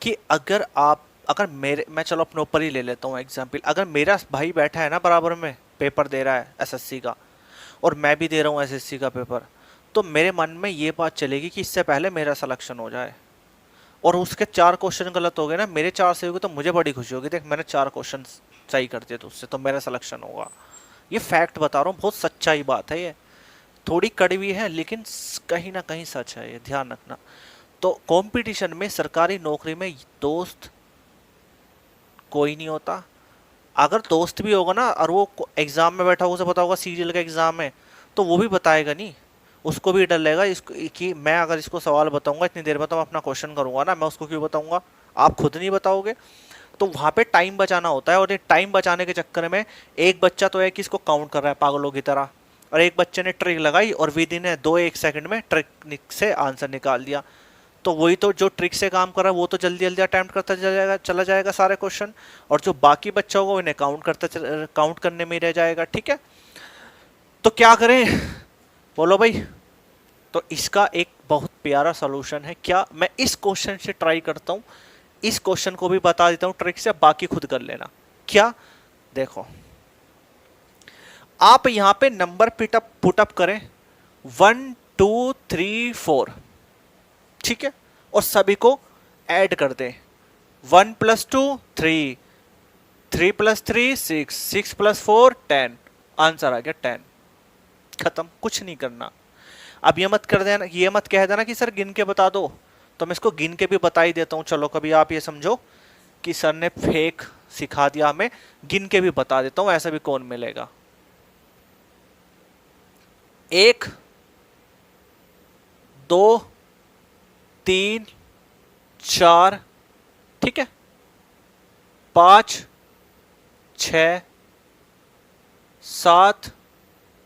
कि अगर मेरे, मैं चलो अपने ऊपर ही ले लेता हूँ एग्जाम्पल, अगर मेरा भाई बैठा है ना बराबर में पेपर दे रहा है एसएससी का, और मैं भी दे रहा हूँ एसएससी का पेपर, तो मेरे मन में ये बात चलेगी कि इससे पहले मेरा सिलेक्शन हो जाए। और उसके 4 क्वेश्चन गलत हो गए ना, मेरे 4 सही हो गए, तो मुझे बड़ी खुशी होगी, देख मैंने 4 क्वेश्चन सही कर दिए तो उससे तो मेरा सिलेक्शन होगा। ये फैक्ट बता रहा हूँ, बहुत सच्चाई बात है ये, थोड़ी कड़वी है लेकिन कहीं ना कहीं सच है, ये ध्यान रखना। तो कंपटीशन में, सरकारी नौकरी में दोस्त कोई नहीं होता। अगर दोस्त भी होगा ना और वो एग्जाम में बैठा होगा, उसे पता होगा सीरियल का एग्जाम है, तो वो भी बताएगा नहीं, उसको भी डर लगेगा इसको कि मैं अगर इसको सवाल बताऊंगा इतनी देर में तो मैं अपना क्वेश्चन करूंगा ना, मैं उसको क्यों बताऊंगा, आप खुद नहीं बताओगे। तो वहां पे टाइम बचाना होता है, और ये टाइम बचाने के चक्कर में एक बच्चा तो है कि इसको काउंट कर रहा है पागलों की तरह, और एक बच्चे ने ट्रिक लगाई और विद इन 2-1 सेकंड में ट्रिक से आंसर निकाल दिया। तो वही तो जो ट्रिक से काम कर रहा है वो तो जल्दी जल्दी अटेम्प्ट करता चला जाएगा सारे क्वेश्चन, और जो बाकी बच्चा होगा इन्हें काउंट करने में रह जाएगा। ठीक है, तो क्या करें बोलो भाई। तो इसका एक बहुत प्यारा सॉल्यूशन है, क्या मैं इस क्वेश्चन से ट्राई करता हूं, इस क्वेश्चन को भी बता देता हूं ट्रिक से, बाकी खुद कर लेना। क्या, देखो आप यहां पे नंबर पुटअप करें 1 2 3 4, ठीक है, और सभी को ऐड कर दें। 1 + 2 3, 3 + 3 6, 6 + 4 10, आंसर आ गया 10, खत्म, कुछ नहीं करना। अब ये मत कर देना, ये मत कह देना कि सर गिन के बता दो, तो मैं इसको गिन के भी बता ही देता हूं। चलो कभी आप ये समझो कि सर ने फेक सिखा दिया हमें, गिन के भी बता देता हूं, ऐसा भी कौन मिलेगा। 1 2 3 4, ठीक है, 5 6 7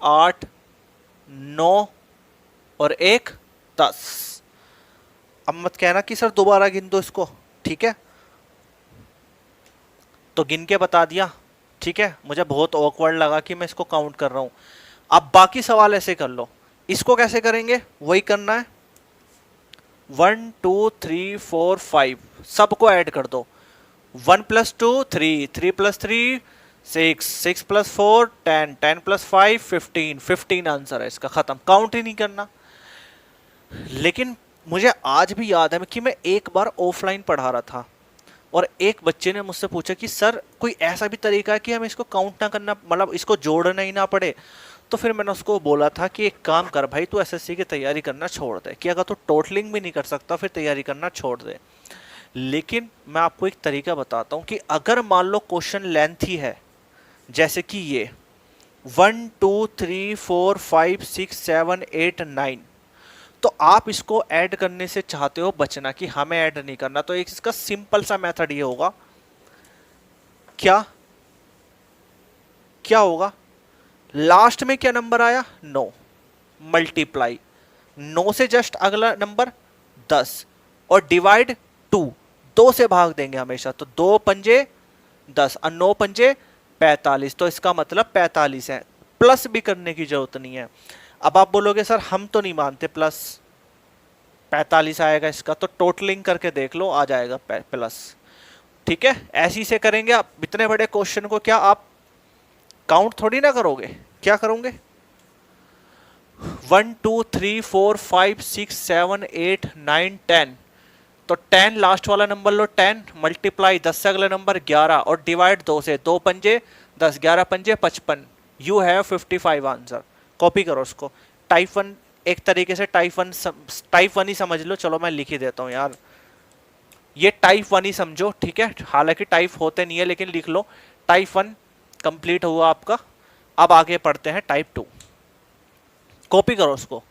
8 9 और 1 10। अब मत कहना कि सर दोबारा गिन दो इसको, ठीक है, तो गिन के बता दिया, ठीक है, मुझे बहुत ऑकवर्ड लगा कि मैं इसको काउंट कर रहा हूं। अब बाकी सवाल ऐसे कर लो, इसको कैसे करेंगे वही करना है। 1 2 3 4 5 सबको ऐड कर दो। 1 + 2 3, 3 + 3 6, 6 + 4 10, 10 + 5 15, 15 आंसर है इसका, खत्म, काउंट ही नहीं करना। लेकिन मुझे आज भी याद है कि मैं एक बार ऑफलाइन पढ़ा रहा था, और एक बच्चे ने मुझसे पूछा कि सर कोई ऐसा भी तरीका है कि हम इसको काउंट ना करना, मतलब इसको जोड़ना ही ना पड़े। तो फिर मैंने उसको बोला था कि एक काम कर भाई, तू एसएससी की तैयारी करना छोड़ दे, कि अगर तू टोटलिंग भी नहीं कर सकता फिर तैयारी करना छोड़ दे। लेकिन मैं आपको एक तरीका बताता हूँ कि अगर मान लो क्वेश्चन लेंथी है, जैसे कि ये 1 2 3 4 5 6 7 8 9, तो आप इसको ऐड करने से चाहते हो बचना कि हमें ऐड नहीं करना, तो एक इसका सिंपल सा मेथड ये होगा, क्या क्या होगा, लास्ट में क्या नंबर आया 9, मल्टीप्लाई 9 से जस्ट अगला नंबर 10, और डिवाइड 2, 2 से भाग देंगे हमेशा, तो 2 पंजे 10 और 9 पंजे 45, तो इसका मतलब 45 है, प्लस भी करने की जरूरत नहीं है। अब आप बोलोगे सर हम तो नहीं मानते प्लस, 45 आएगा इसका, तो टोटलिंग करके देख लो, आ जाएगा प्लस, ठीक है। ऐसी से करेंगे आप इतने बड़े क्वेश्चन को, क्या आप काउंट थोड़ी ना करोगे, क्या करोगे, 1 2 3 4 5 6 7 8 9 10, तो 10 लास्ट वाला नंबर लो, 10 मल्टीप्लाई 10 से अगले नंबर 11, और डिवाइड 2 से, 2 पंजे 10, 11 पंजे 55, यू हैव 55 आंसर। कॉपी करो उसको, टाइप 1, एक तरीके से टाइप 1 ही समझ लो, चलो मैं लिख ही देता हूँ यार, ये टाइप 1 ही समझो, ठीक है, हालांकि टाइप होते नहीं है लेकिन लिख लो, टाइप 1 कंप्लीट हुआ आपका। अब आगे पढ़ते हैं टाइप 2, कॉपी करो उसको।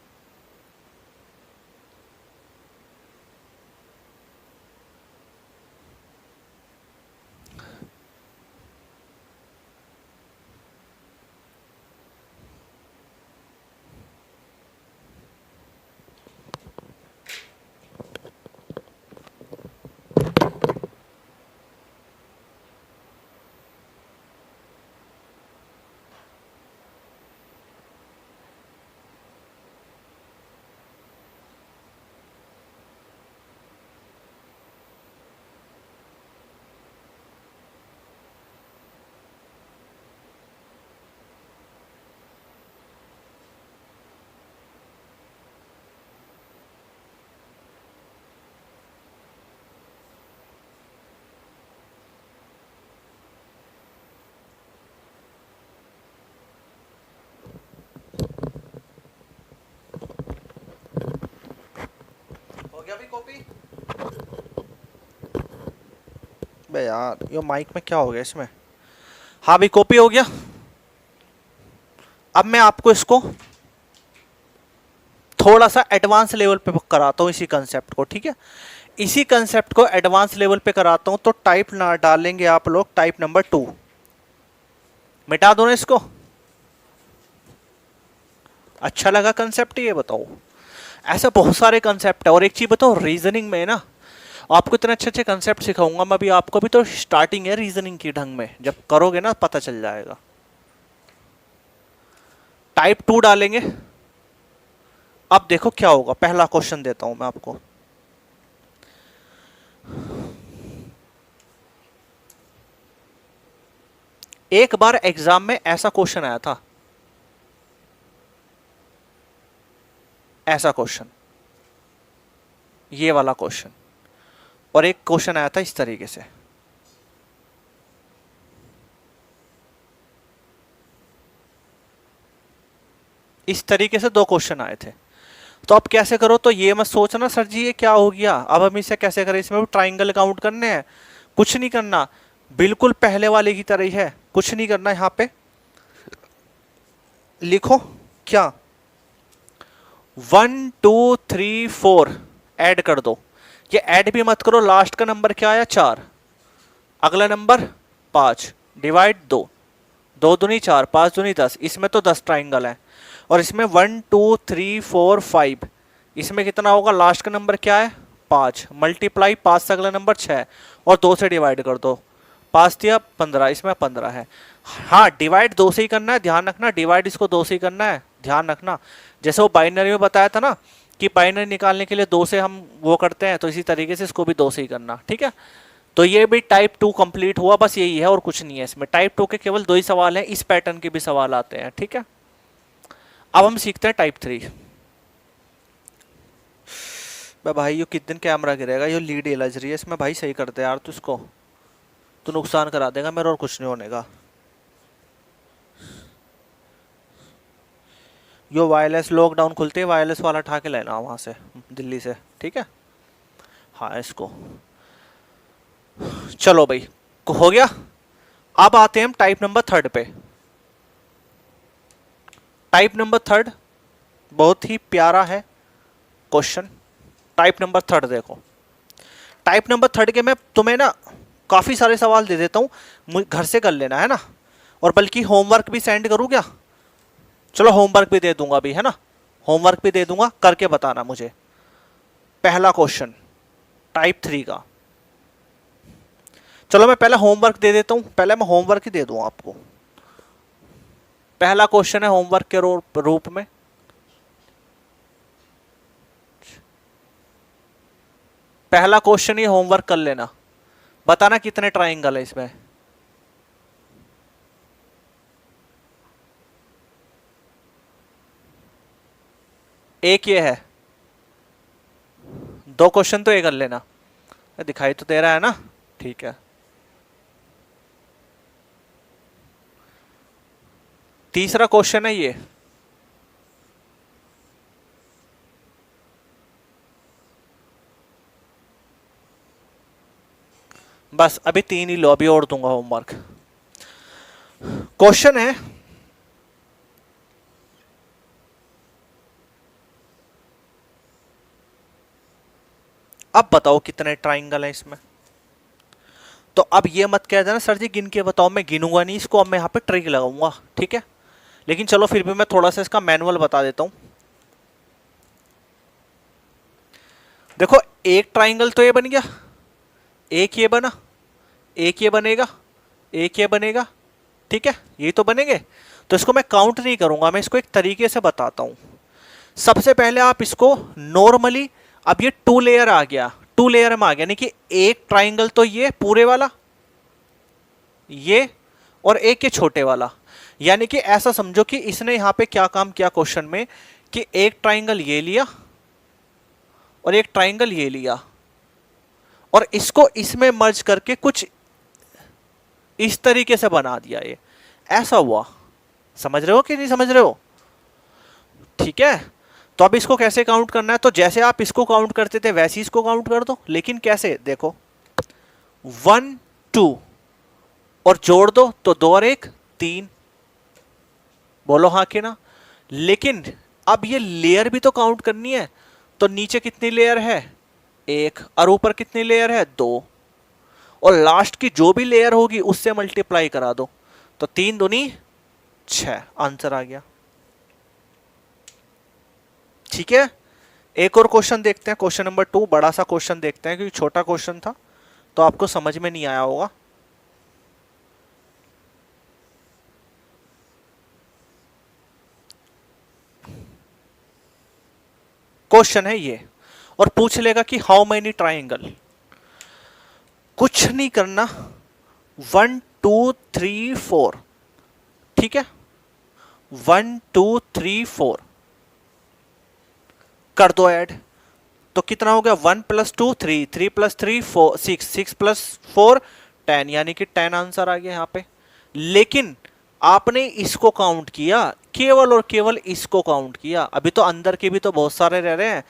कॉपी। बे यार ये माइक में क्या हो गया इसमें। हाँ भाई कॉपी हो गया। अब मैं आपको इसको थोड़ा सा एडवांस लेवल पे कराता हूँ इसी कंसेप्ट को, ठीक है। इसी कंसेप्ट को एडवांस लेवल पे कराता हूँ। तो टाइप ना डालेंगे आप लोग, टाइप नंबर 2 मिटा दो ना इसको। अच्छा लगा कंसेप्ट ये बताओ। ऐसे बहुत सारे कंसेप्ट है। और एक चीज बताओ, रीजनिंग में ना आपको इतने अच्छे अच्छे कंसेप्ट सिखाऊंगा मैं। अभी आपको भी तो स्टार्टिंग है रीजनिंग की ढंग में, जब करोगे ना पता चल जाएगा। टाइप 2 डालेंगे। अब देखो क्या होगा। पहला क्वेश्चन देता हूं मैं आपको। एक बार एग्जाम में ऐसा क्वेश्चन आया था, ऐसा क्वेश्चन, ये वाला क्वेश्चन। और एक क्वेश्चन आया था इस तरीके से। इस तरीके से दो क्वेश्चन आए थे। तो अब कैसे करो, तो ये मत सोचना सर जी ये क्या हो गया, अब हम इसे कैसे करें, इसमें भी ट्राइंगल काउंट करने हैं। कुछ नहीं करना, बिल्कुल पहले वाले की तरह ही है। कुछ नहीं करना, यहां पे लिखो क्या 1 2 3 4 ऐड कर दो। ये ऐड भी मत करो, लास्ट का नंबर क्या आया 4, अगला नंबर 5, डिवाइड 2, 2 दूनी 4, 5 दूनी 10। इसमें तो 10 ट्राइंगल है। और इसमें 1 2 3 4 5, इसमें कितना होगा, लास्ट का नंबर क्या है 5, मल्टीप्लाई 5 से अगला नंबर 6 और 2 से डिवाइड कर दो। 5 दिया 15, इसमें 15 है। हाँ डिवाइड 2 से ही करना है, ध्यान रखना। डिवाइड इसको 2 से ही करना है, ध्यान रखना। जैसे वो बाइनरी में बताया था ना कि बाइनरी निकालने के लिए 2 से हम वो करते हैं, तो इसी तरीके से इसको भी 2 से ही करना, ठीक है। तो ये भी टाइप 2 कंप्लीट हुआ, बस यही है और कुछ नहीं है इसमें। टाइप 2 के केवल 2 ही सवाल हैं, इस पैटर्न के भी सवाल आते हैं, ठीक है। अब हम सीखते हैं टाइप 3। भाई ये कितने दिन कैमरा गिरेगा, ये लीड एलर्ज रही है इसमें भाई, सही करते यार तू इसको, तो नुकसान करा देगा मेरा और कुछ नहीं होने का। यो वायरलेस लॉकडाउन खुलते ही वायरलेस वाला उठा के लेना वहां से, दिल्ली से, ठीक है। हाँ इसको चलो भाई हो गया। अब आते हैं हम टाइप नंबर 3 पे। टाइप नंबर 3 बहुत ही प्यारा है क्वेश्चन। टाइप नंबर 3 देखो। टाइप नंबर 3 के मैं तुम्हें ना काफी सारे सवाल दे देता हूं, घर से कर लेना है ना। और बल्कि होमवर्क भी सेंड करूं क्या, चलो होमवर्क भी दे दूंगा अभी, है ना। होमवर्क भी दे दूंगा, करके बताना मुझे। पहला क्वेश्चन टाइप 3 का। चलो मैं पहले होमवर्क दे देता हूं, पहले मैं होमवर्क ही दे दूं आपको। पहला क्वेश्चन है होमवर्क के रूप में। पहला क्वेश्चन ही होमवर्क कर लेना, बताना कितने ट्राइंगल है इसमें। एक ये है, 2 क्वेश्चन तो ये कर लेना, दिखाई तो दे रहा है ना, ठीक है। तीसरा क्वेश्चन है ये, बस अभी 3 ही लो, अभी और दूंगा होमवर्क। क्वेश्चन है अब बताओ कितने ट्राइंगल हैं इसमें। तो अब ये मत कह देना सर जी गिन के बताओ, मैं गिनूंगा नहीं इसको, अब मैं यहाँ पे ट्रिक लगाऊंगा, ठीक है। लेकिन चलो फिर भी मैं थोड़ा सा इसका मैनुअल बता देता हूं। देखो एक ट्राइंगल तो ये बन गया, एक ये बना, एक ये बनेगा, एक ये बनेगा, ठीक है, ये तो बनेंगे। तो इसको मैं काउंट नहीं करूंगा, मैं इसको एक तरीके से बताता हूं। सबसे पहले आप इसको नॉर्मली, अब ये 2 लेयर आ गया, 2 लेयर में आ गया, यानी कि एक ट्राइंगल तो ये पूरे वाला, ये, और एक ये छोटे वाला। यानी कि ऐसा समझो कि इसने यहां पे क्या काम किया क्वेश्चन में, कि एक ट्राइंगल ये लिया और एक ट्राइंगल ये लिया और इसको इसमें मर्ज करके कुछ इस तरीके से बना दिया। ये ऐसा हुआ, समझ रहे हो कि नहीं समझ रहे हो, ठीक है। तो अब इसको कैसे काउंट करना है, तो जैसे आप इसको काउंट करते थे वैसे इसको काउंट कर दो, लेकिन कैसे, देखो 1 2 और जोड़ दो तो 2 और 1 3, बोलो हाँ कि ना। लेकिन अब ये लेयर भी तो काउंट करनी है, तो नीचे कितनी लेयर है, 1, और ऊपर कितनी लेयर है, 2, और लास्ट की जो भी लेयर होगी उससे मल्टीप्लाई करा दो, तो 3 दूनी 6, आंसर आ गया। ठीक है, एक और क्वेश्चन देखते हैं, क्वेश्चन नंबर 2, बड़ा सा क्वेश्चन देखते हैं क्योंकि छोटा क्वेश्चन था तो आपको समझ में नहीं आया होगा। क्वेश्चन है ये, और पूछ लेगा कि हाउ मेनी ट्राइंगल। कुछ नहीं करना, 1 2 3 4, ठीक है, 1 2 3 4 कर दो ऐड, तो कितना हो गया, 1 + 2 3, 3 + 3 4 6, 6 + 4 10, यानी कि 10 आंसर आ गया यहाँ पे। लेकिन आपने इसको काउंट किया, केवल और केवल इसको काउंट किया, अभी तो अंदर के भी तो बहुत सारे रह रहे हैं।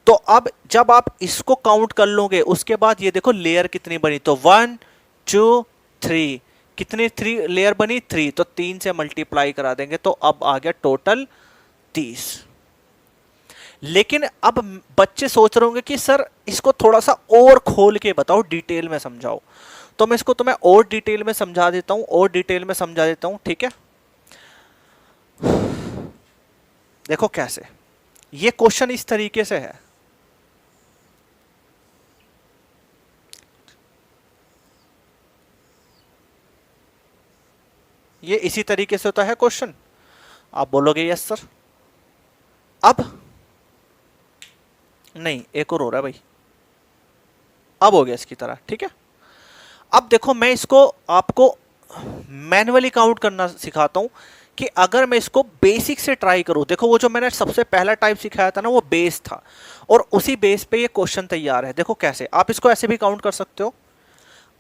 तो अब जब आप इसको काउंट कर लोगे उसके बाद ये देखो लेयर कितनी बनी, तो 1 2 3, कितनी 3 लेयर बनी, 3, तो 3 से मल्टीप्लाई करा देंगे, तो अब आ गया टोटल 30। लेकिन अब बच्चे सोच रहे होंगे कि सर इसको थोड़ा सा और खोल के बताओ, डिटेल में समझाओ, तो मैं इसको तुम्हें और डिटेल में समझा देता हूं, और डिटेल में समझा देता हूं, ठीक है। देखो कैसे, ये क्वेश्चन इस तरीके से है, ये इसी तरीके से होता है क्वेश्चन, आप बोलोगे यस सर। अब नहीं, एक और हो रहा है भाई, अब हो गया इसकी तरह, ठीक है। अब देखो मैं इसको आपको मैन्युअली काउंट करना सिखाता हूं कि अगर मैं इसको बेसिक से ट्राई करूं, देखो वो जो मैंने सबसे पहला टाइप सिखाया था ना वो बेस था, और उसी बेस पे ये क्वेश्चन तैयार है। देखो कैसे, आप इसको ऐसे भी काउंट कर सकते हो,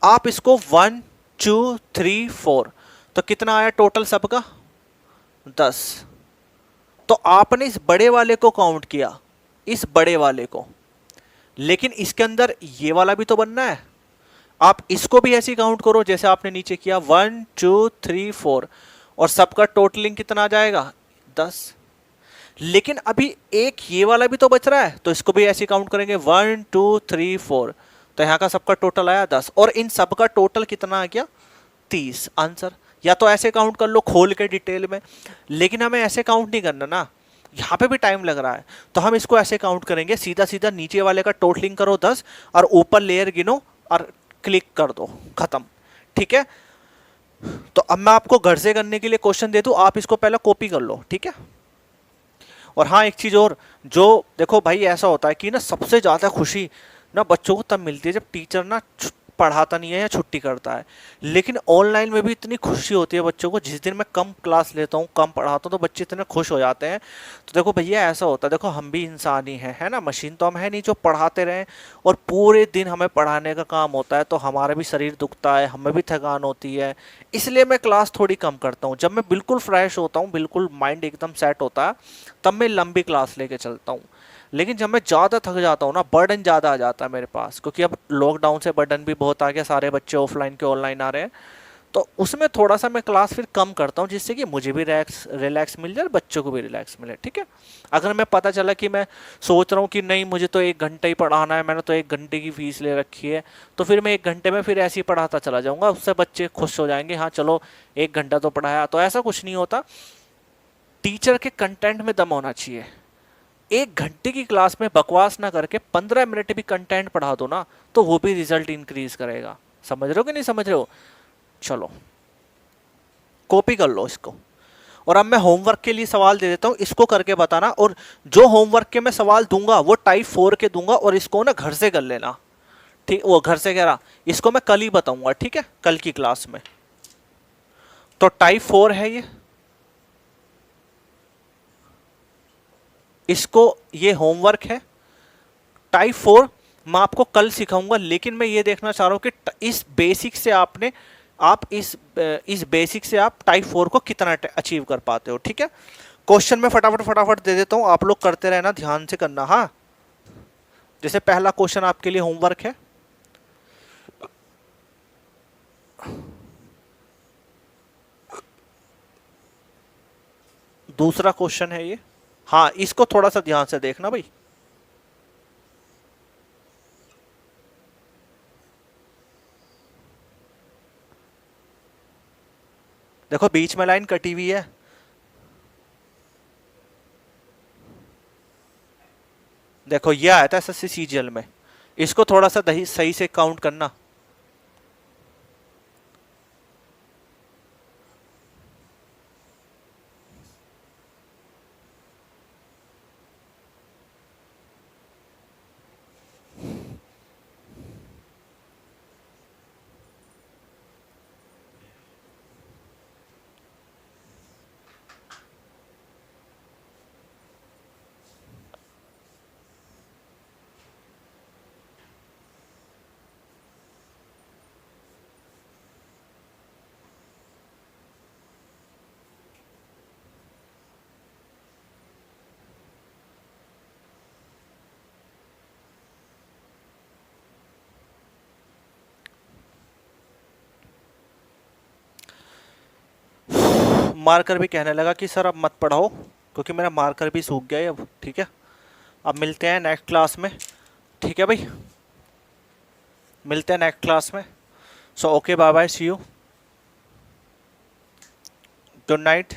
आप इसको 1 2 3 4, तो कितना आया टोटल सबका, 10। तो आपने इस बड़े वाले को काउंट किया, इस बड़े वाले को, लेकिन इसके अंदर ये वाला भी तो बनना है, आप इसको भी ऐसे काउंट करो जैसे आपने नीचे किया, 1 2 3 4, और सबका टोटलिंग कितना आ जाएगा, 10। लेकिन अभी एक ये वाला भी तो बच रहा है, तो इसको भी ऐसे काउंट करेंगे, 1 2 3 4, तो यहाँ का सबका टोटल आया 10, और इन सबका टोटल कितना आ गया, 30 आंसर। या तो ऐसे काउंट कर लो खोल के डिटेल में, लेकिन हमें ऐसे काउंट नहीं करना ना, यहाँ पे भी टाइम लग रहा है, तो हम इसको ऐसे काउंट करेंगे, सीधा सीधा नीचे वाले का टोटलिंग करो 10, और ऊपर लेयर गिनो और क्लिक कर दो, खत्म, ठीक है। तो अब मैं आपको घर से करने के लिए क्वेश्चन दे दूं, आप इसको पहले कॉपी कर लो, ठीक है। और हाँ एक चीज और, जो देखो भाई ऐसा होता है कि ना सबसे ज्यादा खुशी ना बच्चों को तब मिलती है जब टीचर ना पढ़ाता नहीं है या छुट्टी करता है, लेकिन ऑनलाइन में भी इतनी खुशी होती है बच्चों को, जिस दिन मैं कम क्लास लेता हूँ, कम पढ़ाता हूँ, तो बच्चे इतने खुश हो जाते हैं। तो देखो भैया ऐसा होता है, देखो हम भी इंसान ही हैं, है ना, मशीन तो हम है नहीं जो पढ़ाते रहें, और पूरे दिन हमें पढ़ाने का काम होता है, तो हमारा भी शरीर दुखता है, हमें भी थकान होती है, इसलिए मैं क्लास थोड़ी कम करता हूँ। जब मैं बिल्कुल फ्रेश होता हूँ, बिल्कुल माइंड एकदम सेट होता है, तब मैं लंबी क्लास लेके चलता हूँ। लेकिन जब मैं ज़्यादा थक जाता हूँ ना, बर्डन ज़्यादा आ जाता है मेरे पास, क्योंकि अब लॉकडाउन से बर्डन भी बहुत आ गया, सारे बच्चे ऑफलाइन के ऑनलाइन आ रहे हैं, तो उसमें थोड़ा सा मैं क्लास फिर कम करता हूँ, जिससे कि मुझे भी रिलैक्स मिल जाए, बच्चों को भी रिलैक्स मिले, ठीक है। अगर मैं पता चला कि मैं सोच रहा हूँ कि नहीं मुझे तो 1 घंटा ही पढ़ाना है, मैंने तो 1 घंटे की फीस ले रखी है, तो फिर मैं 1 घंटे में फिर ऐसे ही पढ़ाता चला जाऊँगा, उससे बच्चे खुश हो जाएंगे, हाँ चलो 1 घंटा तो पढ़ाया। तो ऐसा कुछ नहीं होता, टीचर के कंटेंट में दम होना चाहिए। 1 घंटे की क्लास में बकवास ना करके 15 मिनट भी कंटेंट पढ़ा दो ना, तो वो भी रिजल्ट इंक्रीज करेगा। समझ रहे हो कि नहीं समझ रहे हो? चलो कॉपी कर लो इसको, और अब मैं होमवर्क के लिए सवाल दे देता हूँ, इसको करके बताना, और जो होमवर्क के मैं सवाल दूंगा वो टाइप 4 के दूंगा, और इसको ना घर से कर लेना, ठीक। वो घर से कह रहा, इसको मैं कल ही बताऊंगा, ठीक है, कल की क्लास में। तो टाइप 4 है ये, इसको ये होमवर्क है। टाइप 4 मैं आपको कल सिखाऊंगा, लेकिन मैं ये देखना चाह रहा हूँ कि इस बेसिक से आप इस बेसिक से आप टाइप 4 को कितना अचीव कर पाते हो, ठीक है। क्वेश्चन में फटाफट फटाफट दे देता हूं, आप लोग करते रहना, ध्यान से करना। हाँ, जैसे पहला क्वेश्चन आपके लिए होमवर्क है, दूसरा क्वेश्चन है ये। हाँ, इसको थोड़ा सा ध्यान से देखना भाई। देखो बीच में लाइन कटी हुई है, देखो ये आया था एसएससी सीजीएल में, इसको थोड़ा सा दही सही से काउंट करना। मार्कर भी कहने लगा कि सर अब मत पढ़ाओ, क्योंकि मेरा मार्कर भी सूख गया है अब। ठीक है, अब मिलते हैं नेक्स्ट क्लास में। ठीक है भाई, मिलते हैं नेक्स्ट क्लास में। So okay, bye bye, see you, good night.